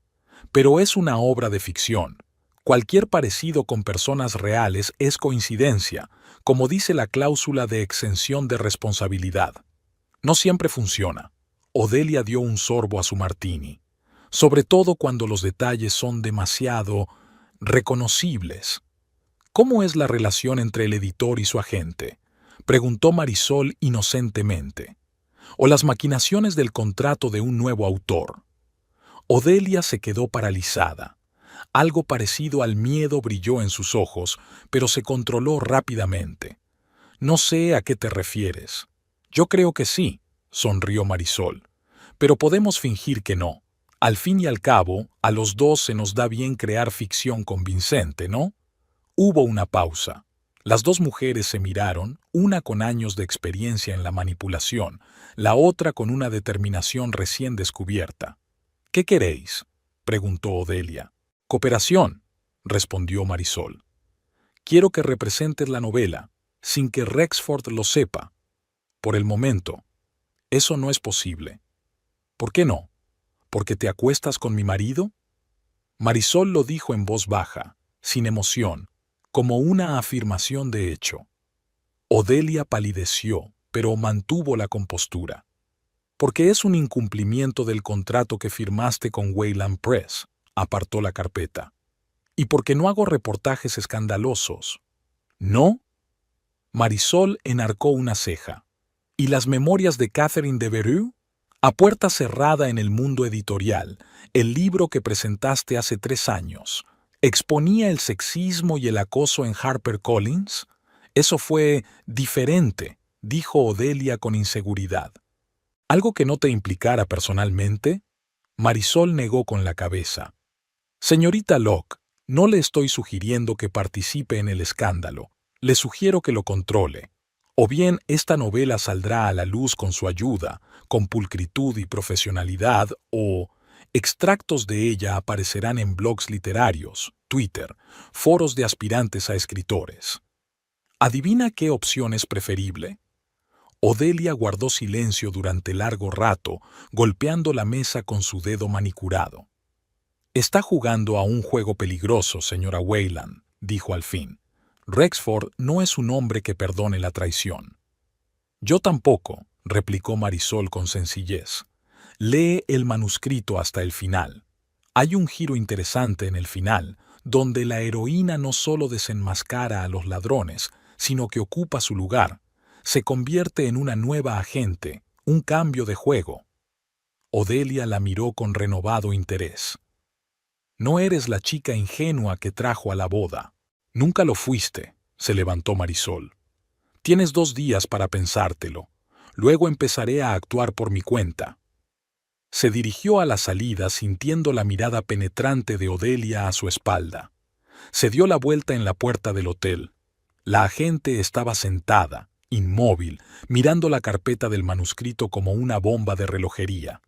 Pero es una obra de ficción. Cualquier parecido con personas reales es coincidencia, como dice la cláusula de exención de responsabilidad. No siempre funciona. Odelia dio un sorbo a su martini, sobre todo cuando los detalles son demasiado reconocibles. ¿Cómo es la relación entre el editor y su agente?, preguntó Marisol inocentemente. ¿O las maquinaciones del contrato de un nuevo autor? Odelia se quedó paralizada. Algo parecido al miedo brilló en sus ojos, pero se controló rápidamente. No sé a qué te refieres. Yo creo que sí, sonrió Marisol. Pero podemos fingir que no. Al fin y al cabo, a los dos se nos da bien crear ficción convincente, ¿no? Hubo una pausa. Las dos mujeres se miraron, una con años de experiencia en la manipulación, la otra con una determinación recién descubierta. ¿Qué queréis?, preguntó Odelia. Cooperación, respondió Marisol. Quiero que representes la novela, sin que Rexford lo sepa. Por el momento, eso no es posible. ¿Por qué no? ¿Porque te acuestas con mi marido? Marisol lo dijo en voz baja, sin emoción, como una afirmación de hecho. Odelia palideció, pero mantuvo la compostura. Porque es un incumplimiento del contrato que firmaste con Wayland Press, apartó la carpeta. Y porque no hago reportajes escandalosos. ¿No? Marisol enarcó una ceja. ¿Y las memorias de Catherine de Vereux? A puerta cerrada en el mundo editorial, el libro que presentaste hace 3 años, ¿exponía el sexismo y el acoso en HarperCollins? Eso fue diferente, dijo Odelia con inseguridad. ¿Algo que no te implicara personalmente? Marisol negó con la cabeza. Señorita Locke, no le estoy sugiriendo que participe en el escándalo. Le sugiero que lo controle. O bien esta novela saldrá a la luz con su ayuda, con pulcritud y profesionalidad, o extractos de ella aparecerán en blogs literarios, Twitter, foros de aspirantes a escritores. ¿Adivina qué opción es preferible? Odelia guardó silencio durante largo rato, golpeando la mesa con su dedo manicurado. Está jugando a un juego peligroso, señora Wayland, dijo al fin. Rexford no es un hombre que perdone la traición. Yo tampoco, replicó Marisol con sencillez. Lee el manuscrito hasta el final. Hay un giro interesante en el final, donde la heroína no solo desenmascara a los ladrones, sino que ocupa su lugar. Se convierte en una nueva agente, un cambio de juego. Odelia la miró con renovado interés. No eres la chica ingenua que trajo a la boda. Nunca lo fuiste, se levantó Marisol. Tienes 2 días para pensártelo. Luego empezaré a actuar por mi cuenta. Se dirigió a la salida sintiendo la mirada penetrante de Odelia a su espalda. Se dio la vuelta en la puerta del hotel. La agente estaba sentada, inmóvil, mirando la carpeta del manuscrito como una bomba de relojería.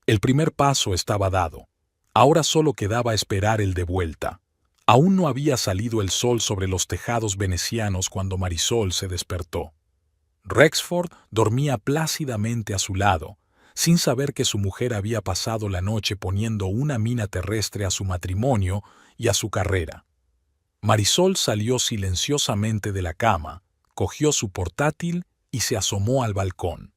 El primer paso estaba dado. Ahora solo quedaba esperar el de vuelta. Aún no había salido el sol sobre los tejados venecianos cuando Marisol se despertó. Rexford dormía plácidamente a su lado, sin saber que su mujer había pasado la noche poniendo una mina terrestre a su matrimonio y a su carrera. Marisol salió silenciosamente de la cama, cogió su portátil y se asomó al balcón.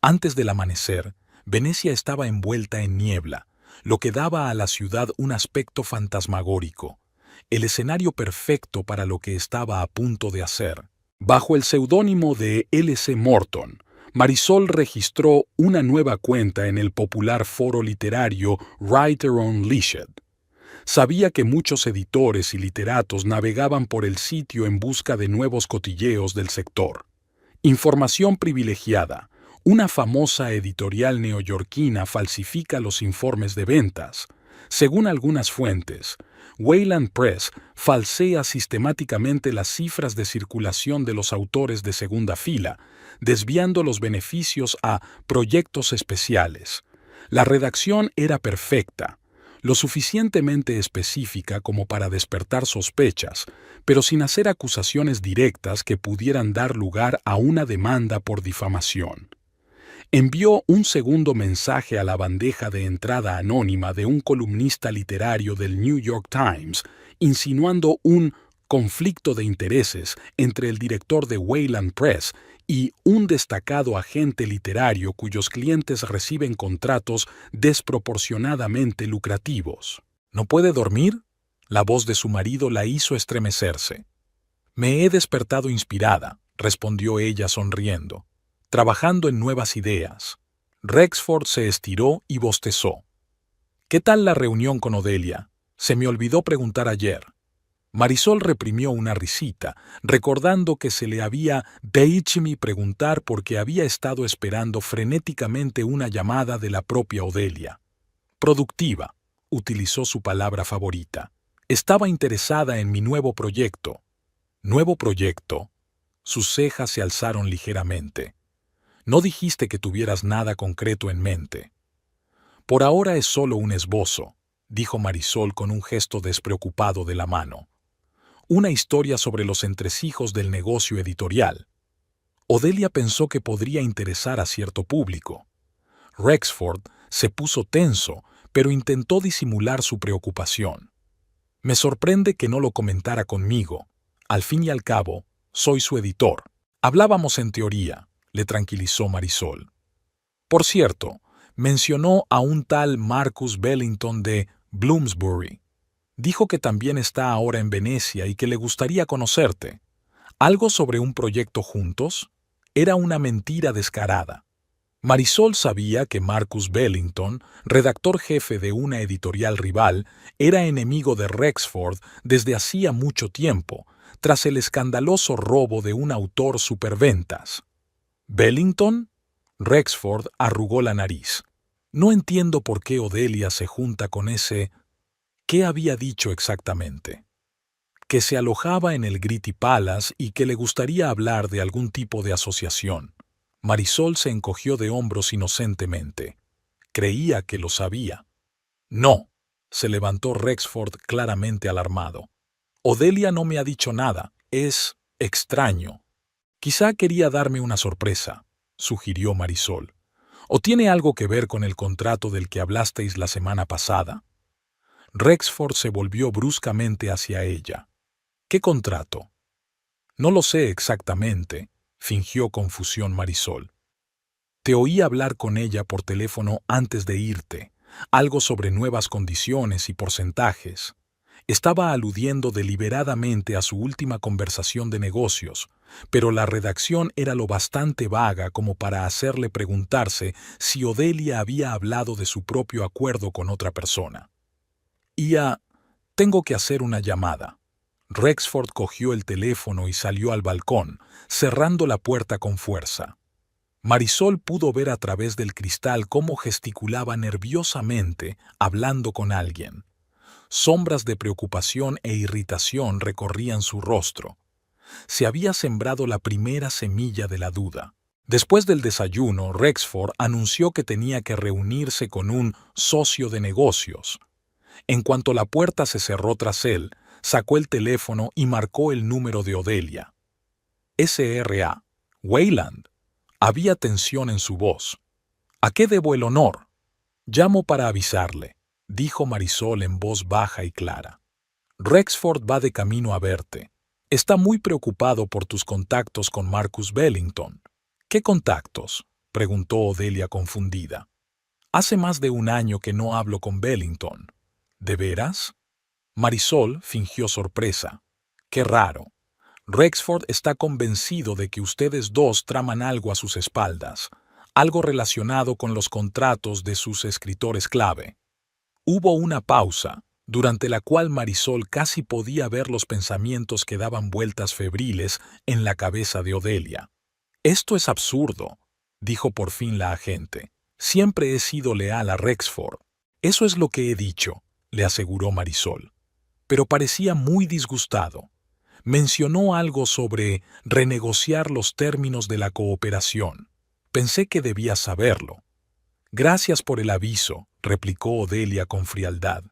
Antes del amanecer, Venecia estaba envuelta en niebla, lo que daba a la ciudad un aspecto fantasmagórico, el escenario perfecto para lo que estaba a punto de hacer. Bajo el seudónimo de L.C. Morton, Marisol registró una nueva cuenta en el popular foro literario Writer Unleashed. Sabía que muchos editores y literatos navegaban por el sitio en busca de nuevos cotilleos del sector. Información privilegiada. Una famosa editorial neoyorquina falsifica los informes de ventas. Según algunas fuentes, Wayland Press falsea sistemáticamente las cifras de circulación de los autores de segunda fila, desviando los beneficios a proyectos especiales. La redacción era perfecta, lo suficientemente específica como para despertar sospechas, pero sin hacer acusaciones directas que pudieran dar lugar a una demanda por difamación. Envió un segundo mensaje a la bandeja de entrada anónima de un columnista literario del New York Times, insinuando un conflicto de intereses entre el director de Wayland Press y un destacado agente literario cuyos clientes reciben contratos desproporcionadamente lucrativos. ¿No puede dormir? La voz de su marido la hizo estremecerse. Me he despertado inspirada, respondió ella sonriendo, trabajando en nuevas ideas. Rexford se estiró y bostezó. ¿Qué tal la reunión con Odelia? Se me olvidó preguntar ayer. Marisol reprimió una risita, recordando que se le había hecho preguntar porque había estado esperando frenéticamente una llamada de la propia Odelia. Productiva, utilizó su palabra favorita. Estaba interesada en mi nuevo proyecto. ¿Nuevo proyecto? Sus cejas se alzaron ligeramente. No dijiste que tuvieras nada concreto en mente. Por ahora es solo un esbozo, dijo Marisol con un gesto despreocupado de la mano. Una historia sobre los entresijos del negocio editorial. Odelia pensó que podría interesar a cierto público. Rexford se puso tenso, pero intentó disimular su preocupación. Me sorprende que no lo comentara conmigo. Al fin y al cabo, soy su editor. Hablábamos en teoría, le tranquilizó Marisol. Por cierto, mencionó a un tal Marcus Bellington de Bloomsbury. Dijo que también está ahora en Venecia y que le gustaría conocerte. ¿Algo sobre un proyecto juntos? Era una mentira descarada. Marisol sabía que Marcus Bellington, redactor jefe de una editorial rival, era enemigo de Rexford desde hacía mucho tiempo, tras el escandaloso robo de un autor superventas. ¿Bellington? Rexford arrugó la nariz. No entiendo por qué Odelia se junta con ese... ¿Qué había dicho exactamente? Que se alojaba en el Gritty Palace y que le gustaría hablar de algún tipo de asociación. Marisol se encogió de hombros inocentemente. Creía que lo sabía. No, se levantó Rexford claramente alarmado. Odelia no me ha dicho nada. Es extraño. Quizá quería darme una sorpresa, sugirió Marisol. ¿O tiene algo que ver con el contrato del que hablasteis la semana pasada? Rexford se volvió bruscamente hacia ella. ¿Qué contrato? No lo sé exactamente, fingió confusión Marisol. Te oí hablar con ella por teléfono antes de irte, algo sobre nuevas condiciones y porcentajes. Estaba aludiendo deliberadamente a su última conversación de negocios, pero la redacción era lo bastante vaga como para hacerle preguntarse si Odelia había hablado de su propio acuerdo con otra persona. Tengo que hacer una llamada. Rexford cogió el teléfono y salió al balcón, cerrando la puerta con fuerza. Marisol pudo ver a través del cristal cómo gesticulaba nerviosamente, hablando con alguien. Sombras de preocupación e irritación recorrían su rostro. Se había sembrado la primera semilla de la duda. Después del desayuno, Rexford anunció que tenía que reunirse con un socio de negocios. En cuanto la puerta se cerró tras él, sacó el teléfono y marcó el número de Odelia. S.R.A. Wayland. Había tensión en su voz. ¿A qué debo el honor? Llamo para avisarle, dijo Marisol en voz baja y clara. Rexford va de camino a verte. Está muy preocupado por tus contactos con Marcus Bellington. ¿Qué contactos? Preguntó Odelia confundida. Hace más de un año que no hablo con Bellington. ¿De veras? Marisol fingió sorpresa. Qué raro. Rexford está convencido de que ustedes dos traman algo a sus espaldas, algo relacionado con los contratos de sus escritores clave. Hubo una pausa, durante la cual Marisol casi podía ver los pensamientos que daban vueltas febriles en la cabeza de Odelia. Esto es absurdo, dijo por fin la agente. Siempre he sido leal a Rexford. Eso es lo que he dicho, le aseguró Marisol. Pero parecía muy disgustado. Mencionó algo sobre renegociar los términos de la cooperación. Pensé que debía saberlo. Gracias por el aviso, replicó Odelia con frialdad.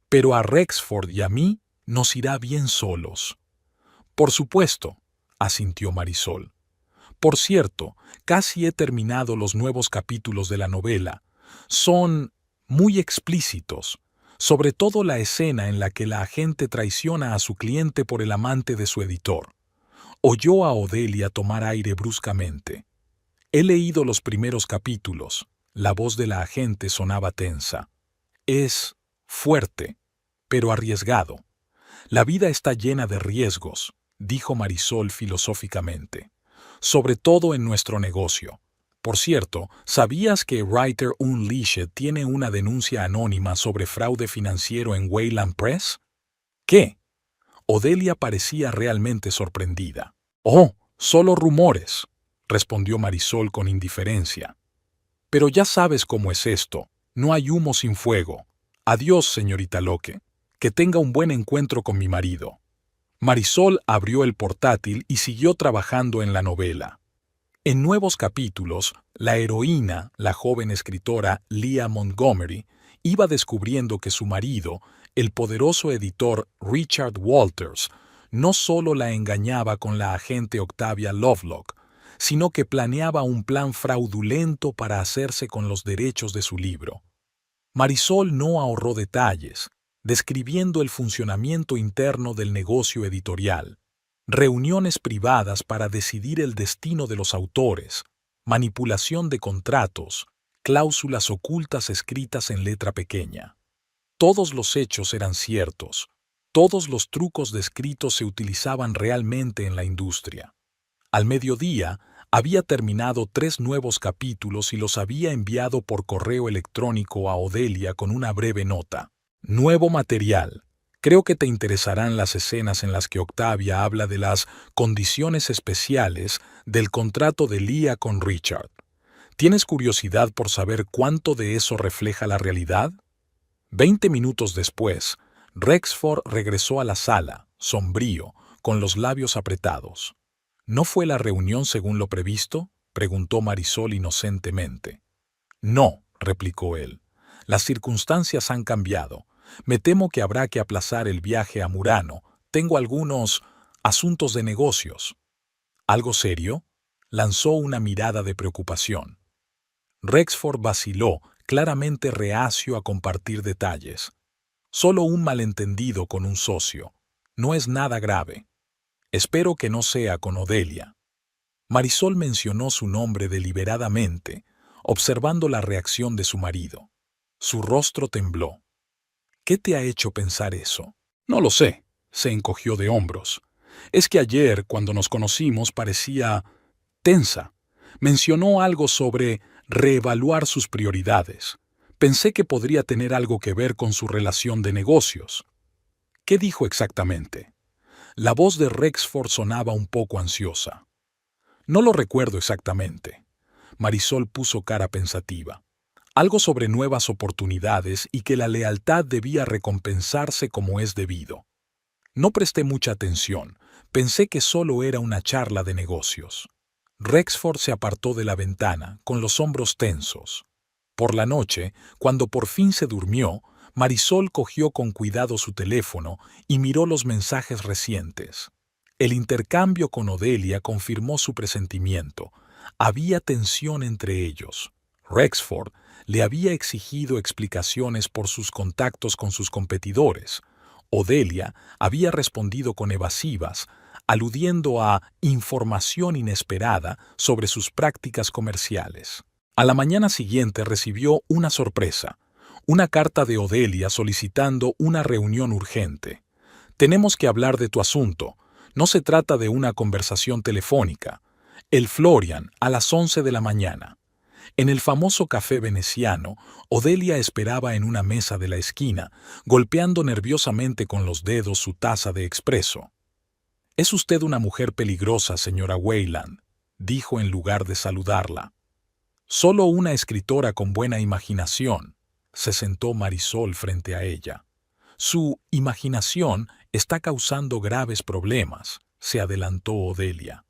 Pero a Rexford y a mí nos irá bien solos. Por supuesto, asintió Marisol. Por cierto, casi he terminado los nuevos capítulos de la novela. Son muy explícitos, sobre todo la escena en la que la agente traiciona a su cliente por el amante de su editor. Oyó a Odelia tomar aire bruscamente. He leído los primeros capítulos. La voz de la agente sonaba tensa. Es fuerte, pero arriesgado. La vida está llena de riesgos, dijo Marisol filosóficamente, sobre todo en nuestro negocio. Por cierto, ¿sabías que Writer Unleashed tiene una denuncia anónima sobre fraude financiero en Wayland Press? ¿Qué? Odelia parecía realmente sorprendida. Oh, solo rumores, respondió Marisol con indiferencia. Pero ya sabes cómo es esto. No hay humo sin fuego. Adiós, señorita Locke. Que tenga un buen encuentro con mi marido. Marisol abrió el portátil y siguió trabajando en la novela. En nuevos capítulos, la heroína, la joven escritora Leah Montgomery, iba descubriendo que su marido, el poderoso editor Richard Walters, no solo la engañaba con la agente Octavia Lovelock, sino que planeaba un plan fraudulento para hacerse con los derechos de su libro. Marisol no ahorró detalles, describiendo el funcionamiento interno del negocio editorial, reuniones privadas para decidir el destino de los autores, manipulación de contratos, cláusulas ocultas escritas en letra pequeña. Todos los hechos eran ciertos, todos los trucos descritos se utilizaban realmente en la industria. Al mediodía, Había terminado 3 nuevos capítulos y los había enviado por correo electrónico a Odelia con una breve nota. Nuevo material. Creo que te interesarán las escenas en las que Octavia habla de las condiciones especiales del contrato de Leah con Richard. ¿Tienes curiosidad por saber cuánto de eso refleja la realidad? 20 minutos después, Rexford regresó a la sala, sombrío, con los labios apretados. ¿No fue la reunión según lo previsto?, preguntó Marisol inocentemente. No, replicó él. Las circunstancias han cambiado. Me temo que habrá que aplazar el viaje a Murano. Tengo algunos asuntos de negocios. ¿Algo serio? Lanzó una mirada de preocupación. Rexford vaciló, claramente reacio a compartir detalles. Solo un malentendido con un socio. No es nada grave. Espero que no sea con Odelia. Marisol mencionó su nombre deliberadamente, observando la reacción de su marido. Su rostro tembló. ¿Qué te ha hecho pensar eso? No lo sé, se encogió de hombros. Es que ayer, cuando nos conocimos, parecía tensa. Mencionó algo sobre reevaluar sus prioridades. Pensé que podría tener algo que ver con su relación de negocios. ¿Qué dijo exactamente? La voz de Rexford sonaba un poco ansiosa. No lo recuerdo exactamente. Marisol puso cara pensativa. Algo sobre nuevas oportunidades y que la lealtad debía recompensarse como es debido. No presté mucha atención. Pensé que solo era una charla de negocios. Rexford se apartó de la ventana, con los hombros tensos. Por la noche, cuando por fin se durmió, Marisol cogió con cuidado su teléfono y miró los mensajes recientes. El intercambio con Odelia confirmó su presentimiento. Había tensión entre ellos. Rexford le había exigido explicaciones por sus contactos con sus competidores. Odelia había respondido con evasivas, aludiendo a información inesperada sobre sus prácticas comerciales. A la mañana siguiente recibió una sorpresa, una carta de Odelia solicitando una reunión urgente. Tenemos que hablar de tu asunto. No se trata de una conversación telefónica. El Florian, a las 11 de la mañana. En el famoso café veneciano, Odelia esperaba en una mesa de la esquina, golpeando nerviosamente con los dedos su taza de expreso. «Es usted una mujer peligrosa, señora Wayland», dijo en lugar de saludarla. «Solo una escritora con buena imaginación», se sentó Marisol frente a ella. «Su imaginación está causando graves problemas», se adelantó Odelia.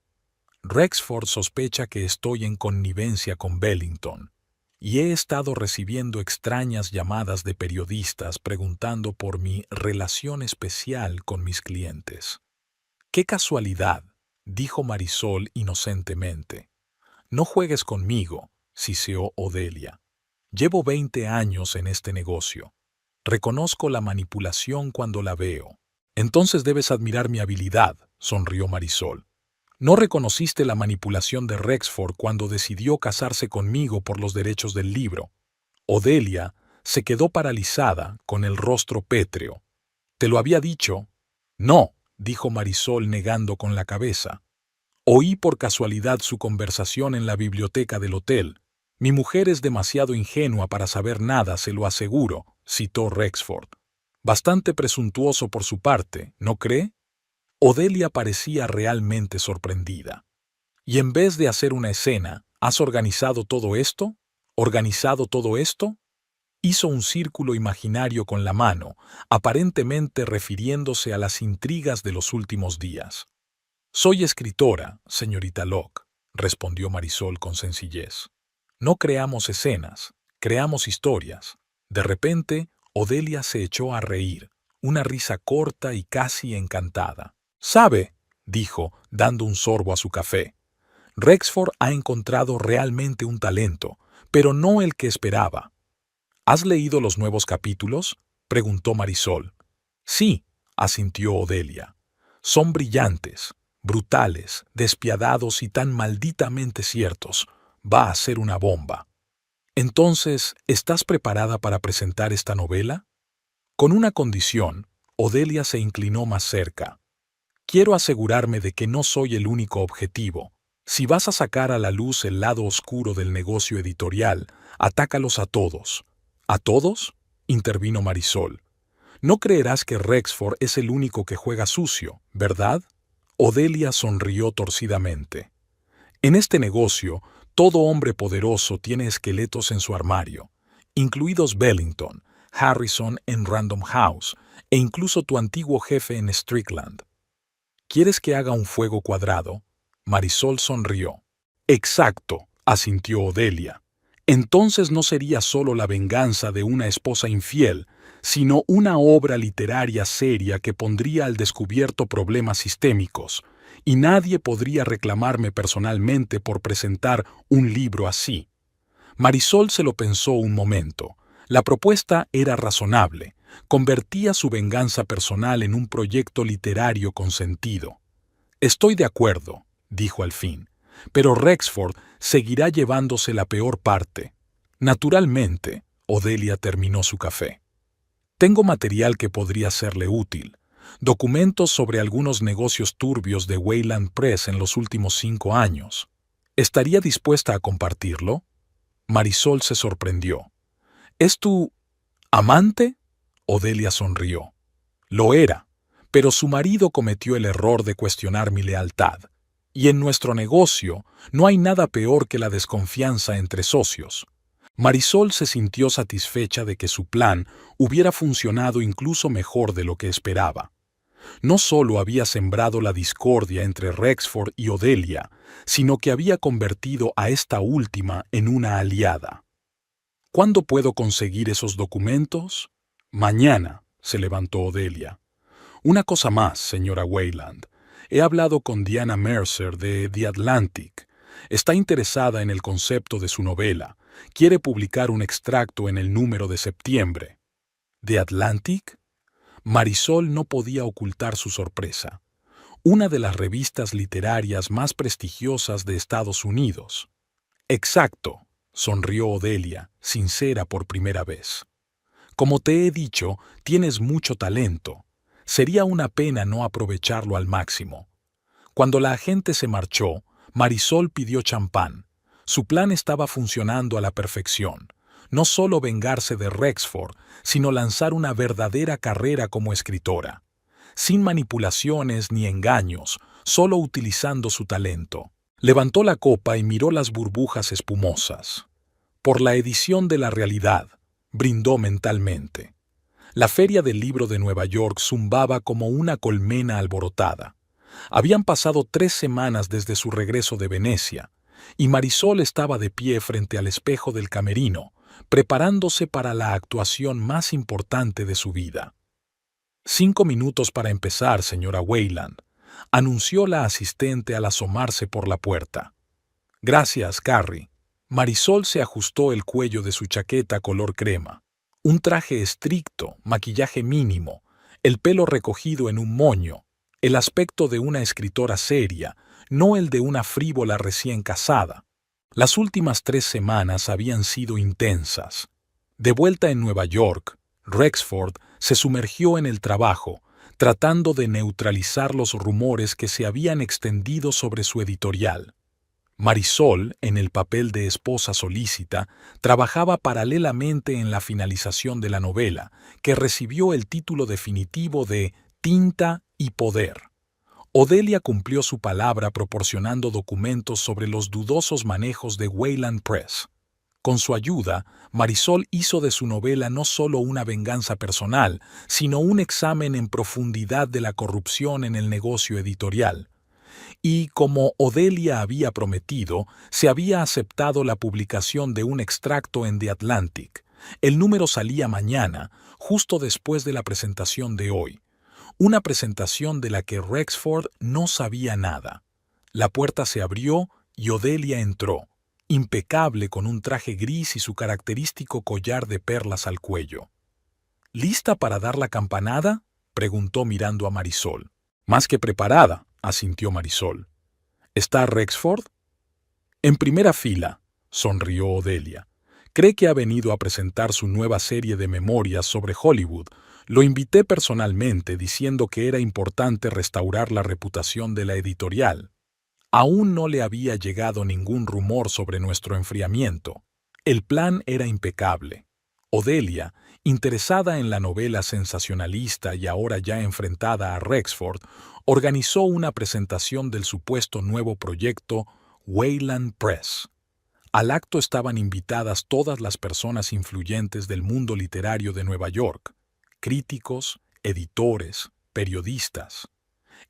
Rexford sospecha que estoy en connivencia con Bellington, y he estado recibiendo extrañas llamadas de periodistas preguntando por mi relación especial con mis clientes. «¡Qué casualidad!», dijo Marisol inocentemente. «No juegues conmigo», siseó Odelia. «Llevo 20 años en este negocio. Reconozco la manipulación cuando la veo». «Entonces debes admirar mi habilidad», sonrió Marisol. «¿No reconociste la manipulación de Rexford cuando decidió casarse conmigo por los derechos del libro?» Odelia se quedó paralizada, con el rostro pétreo. «¿Te lo había dicho?» «No», dijo Marisol negando con la cabeza. «Oí por casualidad su conversación en la biblioteca del hotel. Mi mujer es demasiado ingenua para saber nada, se lo aseguro», citó Rexford. «Bastante presuntuoso por su parte, ¿no cree?» Odelia parecía realmente sorprendida. «¿Y en vez de hacer una escena, has organizado todo esto? ¿Organizado todo esto?» Hizo un círculo imaginario con la mano, aparentemente refiriéndose a las intrigas de los últimos días. «Soy escritora, señorita Locke», respondió Marisol con sencillez. «No creamos escenas, creamos historias». De repente, Odelia se echó a reír, una risa corta y casi encantada. «¿Sabe?», dijo, dando un sorbo a su café. «Rexford ha encontrado realmente un talento, pero no el que esperaba». «¿Has leído los nuevos capítulos?», preguntó Marisol. «Sí», asintió Odelia. «Son brillantes, brutales, despiadados y tan malditamente ciertos. Va a ser una bomba». «Entonces, ¿estás preparada para presentar esta novela?» Con una condición, Odelia se inclinó más cerca. «Quiero asegurarme de que no soy el único objetivo», Si vas a sacar a la luz el lado oscuro del negocio editorial, atácalos a todos. ¿A todos?, intervino Marisol. No creerás que Rexford es el único que juega sucio, ¿verdad? Odelia sonrió torcidamente. En este negocio, todo hombre poderoso tiene esqueletos en su armario, incluidos Bellington, Harrison en Random House e incluso tu antiguo jefe en Strickland. ¿Quieres que haga un fuego cuadrado? Marisol sonrió. Exacto, asintió Odelia. Entonces no sería solo la venganza de una esposa infiel, sino una obra literaria seria que pondría al descubierto problemas sistémicos, y nadie podría reclamarme personalmente por presentar un libro así. Marisol se lo pensó un momento. La propuesta era razonable. Convertía su venganza personal en un proyecto literario con sentido. Estoy de acuerdo, dijo al fin, pero Rexford seguirá llevándose la peor parte. Naturalmente, Odelia terminó su café. Tengo material que podría serle útil. Documentos sobre algunos negocios turbios de Wayland Press en los últimos 5 años. ¿Estaría dispuesta a compartirlo? Marisol se sorprendió. ¿Es tu amante? Odelia sonrió. Lo era, pero su marido cometió el error de cuestionar mi lealtad. Y en nuestro negocio no hay nada peor que la desconfianza entre socios. Marisol se sintió satisfecha de que su plan hubiera funcionado incluso mejor de lo que esperaba. No solo había sembrado la discordia entre Rexford y Odelia, sino que había convertido a esta última en una aliada. ¿Cuándo puedo conseguir esos documentos? Mañana, se levantó Odelia. Una cosa más, señora Wayland. He hablado con Diana Mercer de The Atlantic. Está interesada en el concepto de su novela. Quiere publicar un extracto en el número de septiembre. ¿The Atlantic? Marisol no podía ocultar su sorpresa. Una de las revistas literarias más prestigiosas de Estados Unidos. Exacto, sonrió Odelia, sincera por primera vez. Como te he dicho, tienes mucho talento. Sería una pena no aprovecharlo al máximo. Cuando la agente se marchó, Marisol pidió champán. Su plan estaba funcionando a la perfección. No solo vengarse de Rexford, sino lanzar una verdadera carrera como escritora. Sin manipulaciones ni engaños, solo utilizando su talento. Levantó la copa y miró las burbujas espumosas. Por la edición de La Realidad, brindó mentalmente. La Feria del Libro de Nueva York zumbaba como una colmena alborotada. Habían pasado 3 semanas desde su regreso de Venecia, y Marisol estaba de pie frente al espejo del camerino, preparándose para la actuación más importante de su vida. 5 minutos para empezar, señora Wayland, anunció la asistente al asomarse por la puerta. Gracias, Carrie. Marisol se ajustó el cuello de su chaqueta color crema. Un traje estricto, maquillaje mínimo, el pelo recogido en un moño, el aspecto de una escritora seria, no el de una frívola recién casada. Las últimas 3 semanas habían sido intensas. De vuelta en Nueva York, Rexford se sumergió en el trabajo, tratando de neutralizar los rumores que se habían extendido sobre su editorial. Marisol, en el papel de esposa solícita, trabajaba paralelamente en la finalización de la novela, que recibió el título definitivo de Tinta y Poder. Odelia cumplió su palabra proporcionando documentos sobre los dudosos manejos de Wayland Press. Con su ayuda, Marisol hizo de su novela no solo una venganza personal, sino un examen en profundidad de la corrupción en el negocio editorial. Y, como Odelia había prometido, se había aceptado la publicación de un extracto en The Atlantic. El número salía mañana, justo después de la presentación de hoy. Una presentación de la que Rexford no sabía nada. La puerta se abrió y Odelia entró, impecable con un traje gris y su característico collar de perlas al cuello. ¿Lista para dar la campanada?, preguntó mirando a Marisol. Más que preparada, asintió Marisol. ¿Está Rexford? En primera fila, sonrió Odelia. Cree que ha venido a presentar su nueva serie de memorias sobre Hollywood. Lo invité personalmente diciendo que era importante restaurar la reputación de la editorial. Aún no le había llegado ningún rumor sobre nuestro enfriamiento. El plan era impecable. Odelia, interesada en la novela sensacionalista y ahora ya enfrentada a Rexford, organizó una presentación del supuesto nuevo proyecto Wayland Press. Al acto estaban invitadas todas las personas influyentes del mundo literario de Nueva York, críticos, editores, periodistas.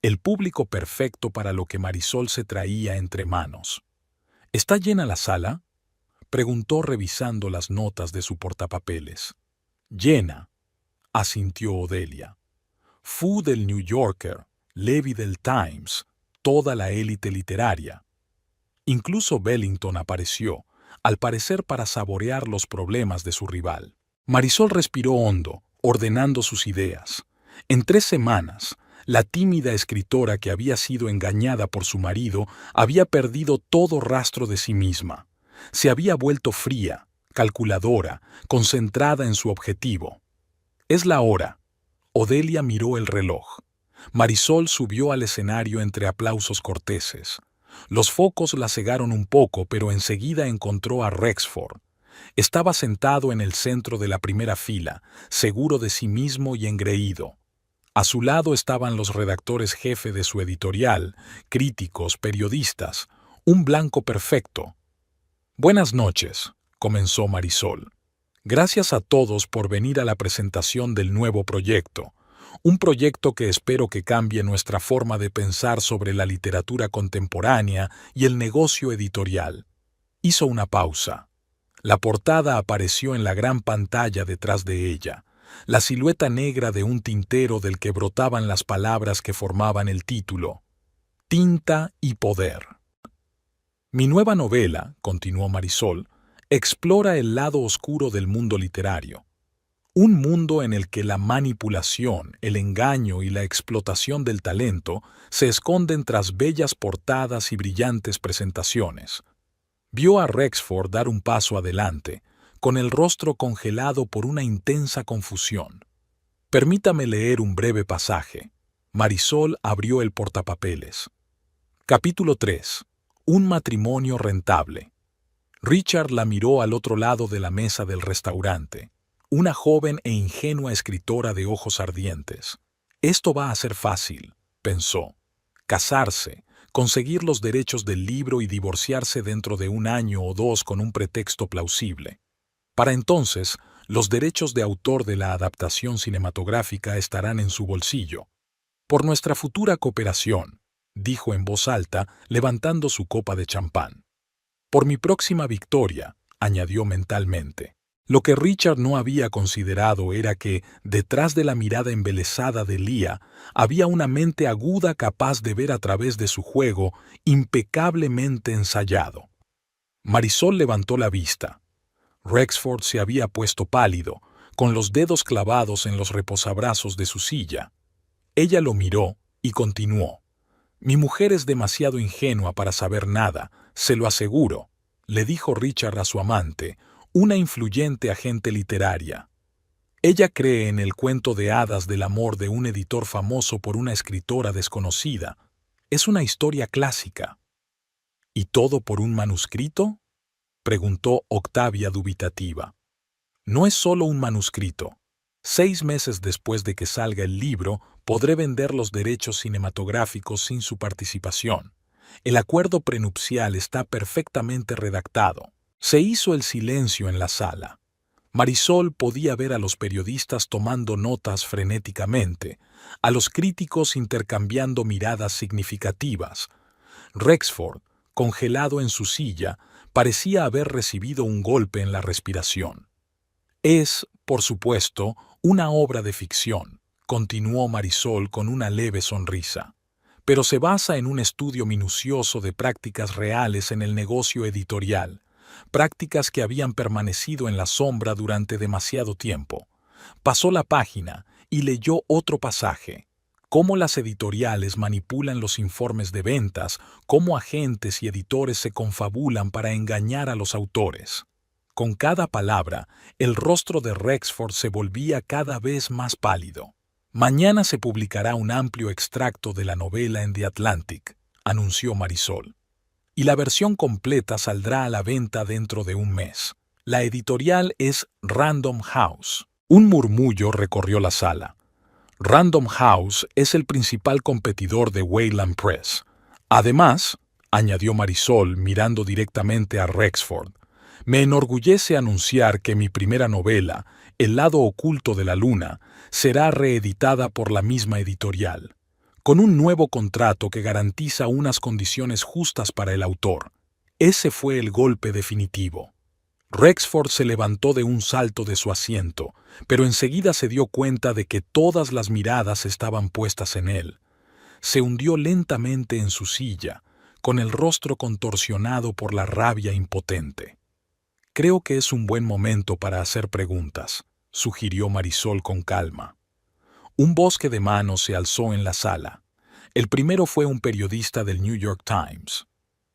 El público perfecto para lo que Marisol se traía entre manos. ¿Está llena la sala?, preguntó revisando las notas de su portapapeles. Llena, asintió Odelia. Fu del New Yorker, Levy del Times, toda la élite literaria. Incluso Bellington apareció, al parecer para saborear los problemas de su rival. Marisol respiró hondo, ordenando sus ideas. En 3 semanas, la tímida escritora que había sido engañada por su marido había perdido todo rastro de sí misma. Se había vuelto fría, calculadora, concentrada en su objetivo. Es la hora. Odelia miró el reloj. Marisol subió al escenario entre aplausos corteses. Los focos la cegaron un poco, pero enseguida encontró a Rexford. Estaba sentado en el centro de la primera fila, seguro de sí mismo y engreído. A su lado estaban los redactores jefe de su editorial, críticos, periodistas, un blanco perfecto. Buenas noches, comenzó Marisol. Gracias a todos por venir a la presentación del nuevo proyecto. Un proyecto que espero que cambie nuestra forma de pensar sobre la literatura contemporánea y el negocio editorial. Hizo una pausa. La portada apareció en la gran pantalla detrás de ella, la silueta negra de un tintero del que brotaban las palabras que formaban el título. Tinta y poder. Mi nueva novela, continuó Marisol, explora el lado oscuro del mundo literario. Un mundo en el que la manipulación, el engaño y la explotación del talento se esconden tras bellas portadas y brillantes presentaciones. Vio a Rexford dar un paso adelante, con el rostro congelado por una intensa confusión. Permítame leer un breve pasaje. Marisol abrió el portapapeles. Capítulo 3. Un matrimonio rentable. Richard la miró al otro lado de la mesa del restaurante. Una joven e ingenua escritora de ojos ardientes. Esto va a ser fácil, pensó. Casarse, conseguir los derechos del libro y divorciarse dentro de 1 año o 2 con un pretexto plausible. Para entonces, los derechos de autor de la adaptación cinematográfica estarán en su bolsillo. Por nuestra futura cooperación, dijo en voz alta, levantando su copa de champán. Por mi próxima victoria, añadió mentalmente. Lo que Richard no había considerado era que, detrás de la mirada embelesada de Leah, había una mente aguda capaz de ver a través de su juego impecablemente ensayado. Marisol levantó la vista. Rexford se había puesto pálido, con los dedos clavados en los reposabrazos de su silla. Ella lo miró y continuó. Mi mujer es demasiado ingenua para saber nada, se lo aseguro, le dijo Richard a su amante, una influyente agente literaria. Ella cree en el cuento de hadas del amor de un editor famoso por una escritora desconocida. Es una historia clásica. ¿Y todo por un manuscrito?, preguntó Octavia dubitativa. No es solo un manuscrito. 6 meses después de que salga el libro, podré vender los derechos cinematográficos sin su participación. El acuerdo prenupcial está perfectamente redactado. Se hizo el silencio en la sala. Marisol podía ver a los periodistas tomando notas frenéticamente, a los críticos intercambiando miradas significativas. Rexford, congelado en su silla, parecía haber recibido un golpe en la respiración. Es, por supuesto, una obra de ficción, continuó Marisol con una leve sonrisa, pero se basa en un estudio minucioso de prácticas reales en el negocio editorial, prácticas que habían permanecido en la sombra durante demasiado tiempo. Pasó la página y leyó otro pasaje. Cómo las editoriales manipulan los informes de ventas, cómo agentes y editores se confabulan para engañar a los autores. Con cada palabra, el rostro de Rexford se volvía cada vez más pálido. Mañana se publicará un amplio extracto de la novela en The Atlantic, anunció Marisol. Y la versión completa saldrá a la venta dentro de un mes. La editorial es Random House. Un murmullo recorrió la sala. Random House es el principal competidor de Wayland Press. Además, añadió Marisol mirando directamente a Rexford, me enorgullece anunciar que mi primera novela, El lado oculto de la luna, será reeditada por la misma editorial, con un nuevo contrato que garantiza unas condiciones justas para el autor. Ese fue el golpe definitivo. Rexford se levantó de un salto de su asiento, pero enseguida se dio cuenta de que todas las miradas estaban puestas en él. Se hundió lentamente en su silla, con el rostro contorsionado por la rabia impotente. Creo que es un buen momento para hacer preguntas, sugirió Marisol con calma. Un bosque de manos se alzó en la sala. El primero fue un periodista del New York Times.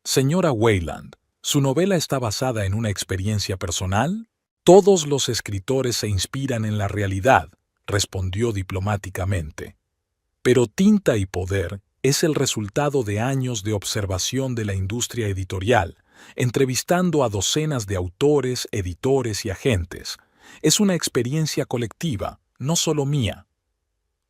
Señora Wayland, ¿su novela está basada en una experiencia personal? Todos los escritores se inspiran en la realidad, respondió diplomáticamente. Pero Tinta y Poder es el resultado de años de observación de la industria editorial, entrevistando a docenas de autores, editores y agentes. Es una experiencia colectiva, no solo mía.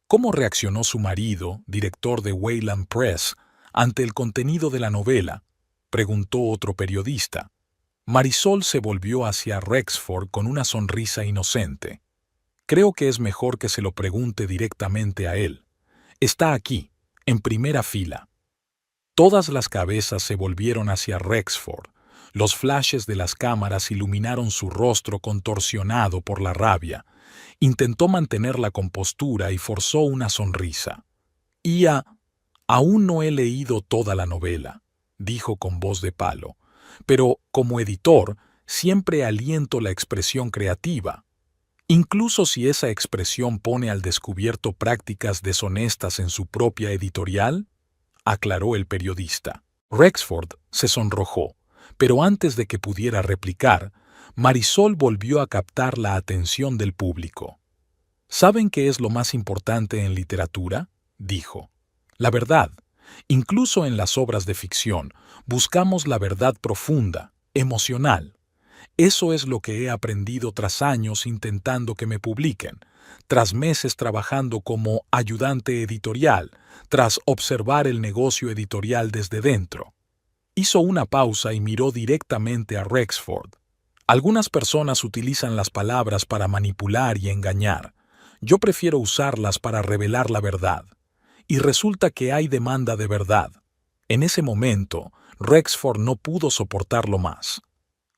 ¿Cómo reaccionó su marido, director de Wayland Press, ante el contenido de la novela?, preguntó otro periodista. Marisol se volvió hacia Rexford con una sonrisa inocente. Creo que es mejor que se lo pregunte directamente a él. Está aquí, en primera fila. Todas las cabezas se volvieron hacia Rexford. Los flashes de las cámaras iluminaron su rostro contorsionado por la rabia. Intentó mantener la compostura y forzó una sonrisa. Aún no he leído toda la novela, dijo con voz de palo, pero como editor siempre aliento la expresión creativa. Incluso si esa expresión pone al descubierto prácticas deshonestas en su propia editorial, aclaró el periodista. Rexford se sonrojó, pero antes de que pudiera replicar, Marisol volvió a captar la atención del público. ¿Saben qué es lo más importante en literatura?, dijo. La verdad. Incluso en las obras de ficción, buscamos la verdad profunda, emocional. Eso es lo que he aprendido tras años intentando que me publiquen, tras meses trabajando como ayudante editorial, tras observar el negocio editorial desde dentro. Hizo una pausa y miró directamente a Rexford. Algunas personas utilizan las palabras para manipular y engañar. Yo prefiero usarlas para revelar la verdad. Y resulta que hay demanda de verdad. En ese momento, Rexford no pudo soportarlo más.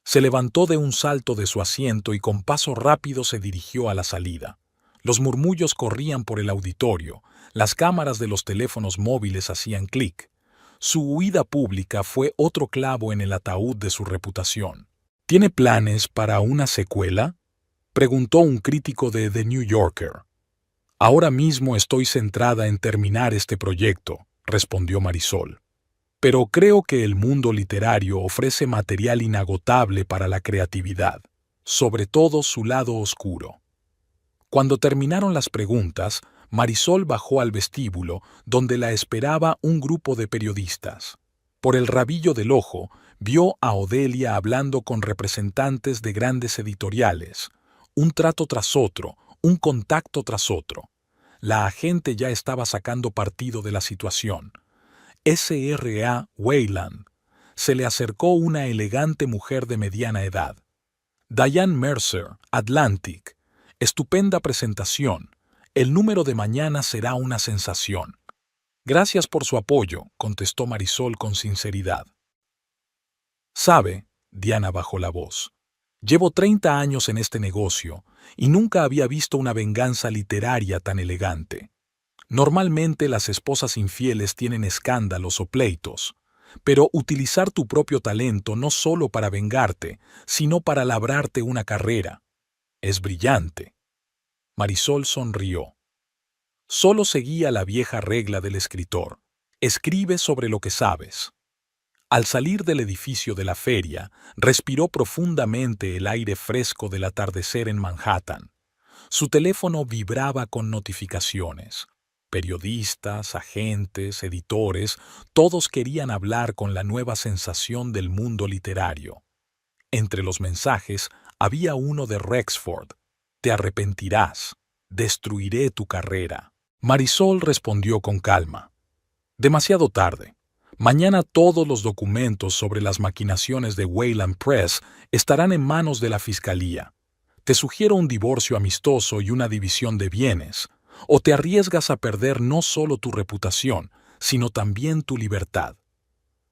Se levantó de un salto de su asiento y con paso rápido se dirigió a la salida. Los murmullos corrían por el auditorio, las cámaras de los teléfonos móviles hacían clic. Su huida pública fue otro clavo en el ataúd de su reputación. ¿Tiene planes para una secuela?, preguntó un crítico de The New Yorker. Ahora mismo estoy centrada en terminar este proyecto, respondió Marisol. Pero creo que el mundo literario ofrece material inagotable para la creatividad, sobre todo su lado oscuro. Cuando terminaron las preguntas, Marisol bajó al vestíbulo, donde la esperaba un grupo de periodistas. Por el rabillo del ojo, vio a Odelia hablando con representantes de grandes editoriales. Un trato tras otro, un contacto tras otro. La agente ya estaba sacando partido de la situación. S.R.A. Wayland. Se le acercó una elegante mujer de mediana edad. Diane Mercer, Atlantic. Estupenda presentación. El número de mañana será una sensación. Gracias por su apoyo, contestó Marisol con sinceridad. Sabe, Diana bajó la voz. Llevo 30 años en este negocio y nunca había visto una venganza literaria tan elegante. Normalmente las esposas infieles tienen escándalos o pleitos, pero utilizar tu propio talento no solo para vengarte, sino para labrarte una carrera. Es brillante. Marisol sonrió. Solo seguía la vieja regla del escritor. Escribe sobre lo que sabes. Al salir del edificio de la feria, respiró profundamente el aire fresco del atardecer en Manhattan. Su teléfono vibraba con notificaciones. Periodistas, agentes, editores, todos querían hablar con la nueva sensación del mundo literario. Entre los mensajes había uno de Rexford: «Te arrepentirás, destruiré tu carrera». Marisol respondió con calma: «Demasiado tarde. Mañana todos los documentos sobre las maquinaciones de Wayland Press estarán en manos de la Fiscalía. Te sugiero un divorcio amistoso y una división de bienes, o te arriesgas a perder no solo tu reputación, sino también tu libertad».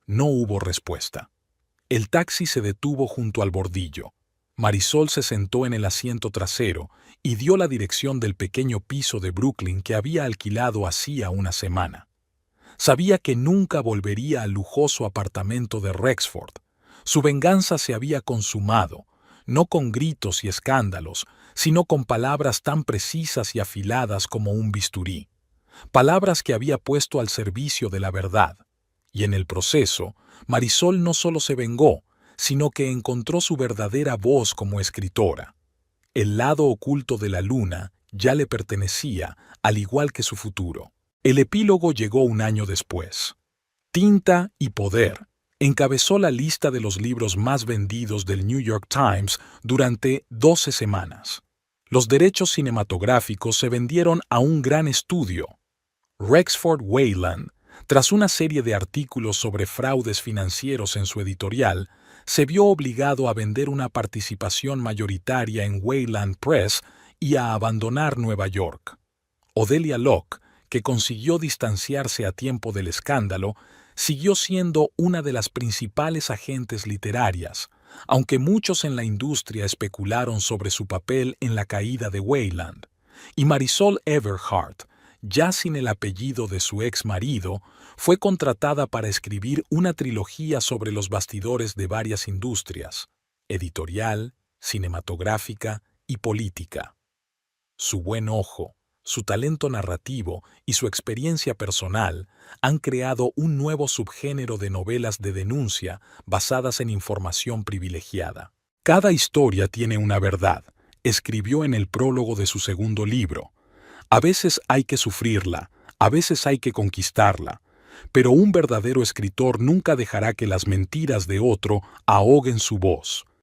No hubo respuesta. El taxi se detuvo junto al bordillo. Marisol se sentó en el asiento trasero y dio la dirección del pequeño piso de Brooklyn que había alquilado hacía una semana. Sabía que nunca volvería al lujoso apartamento de Rexford. Su venganza se había consumado, no con gritos y escándalos, sino con palabras tan precisas y afiladas como un bisturí. Palabras que había puesto al servicio de la verdad. Y en el proceso, Marisol no solo se vengó, sino que encontró su verdadera voz como escritora. El lado oculto de la luna ya le pertenecía, al igual que su futuro. El epílogo llegó un año después. Tinta y Poder encabezó la lista de los libros más vendidos del New York Times durante 12 semanas. Los derechos cinematográficos se vendieron a un gran estudio, Rexford Wayland. Tras una serie de artículos sobre fraudes financieros en su editorial, se vio obligado a vender una participación mayoritaria en Wayland Press y a abandonar Nueva York. Odelia Locke, que consiguió distanciarse a tiempo del escándalo, siguió siendo una de las principales agentes literarias, aunque muchos en la industria especularon sobre su papel en la caída de Wayland. Y Marisol Everhart, ya sin el apellido de su ex marido, fue contratada para escribir una trilogía sobre los bastidores de varias industrias: editorial, cinematográfica y política. Su buen ojo, su talento narrativo y su experiencia personal han creado un nuevo subgénero de novelas de denuncia basadas en información privilegiada. Cada historia tiene una verdad, escribió en el prólogo de su segundo libro. A veces hay que sufrirla, a veces hay que conquistarla, pero un verdadero escritor nunca dejará que las mentiras de otro ahoguen su voz.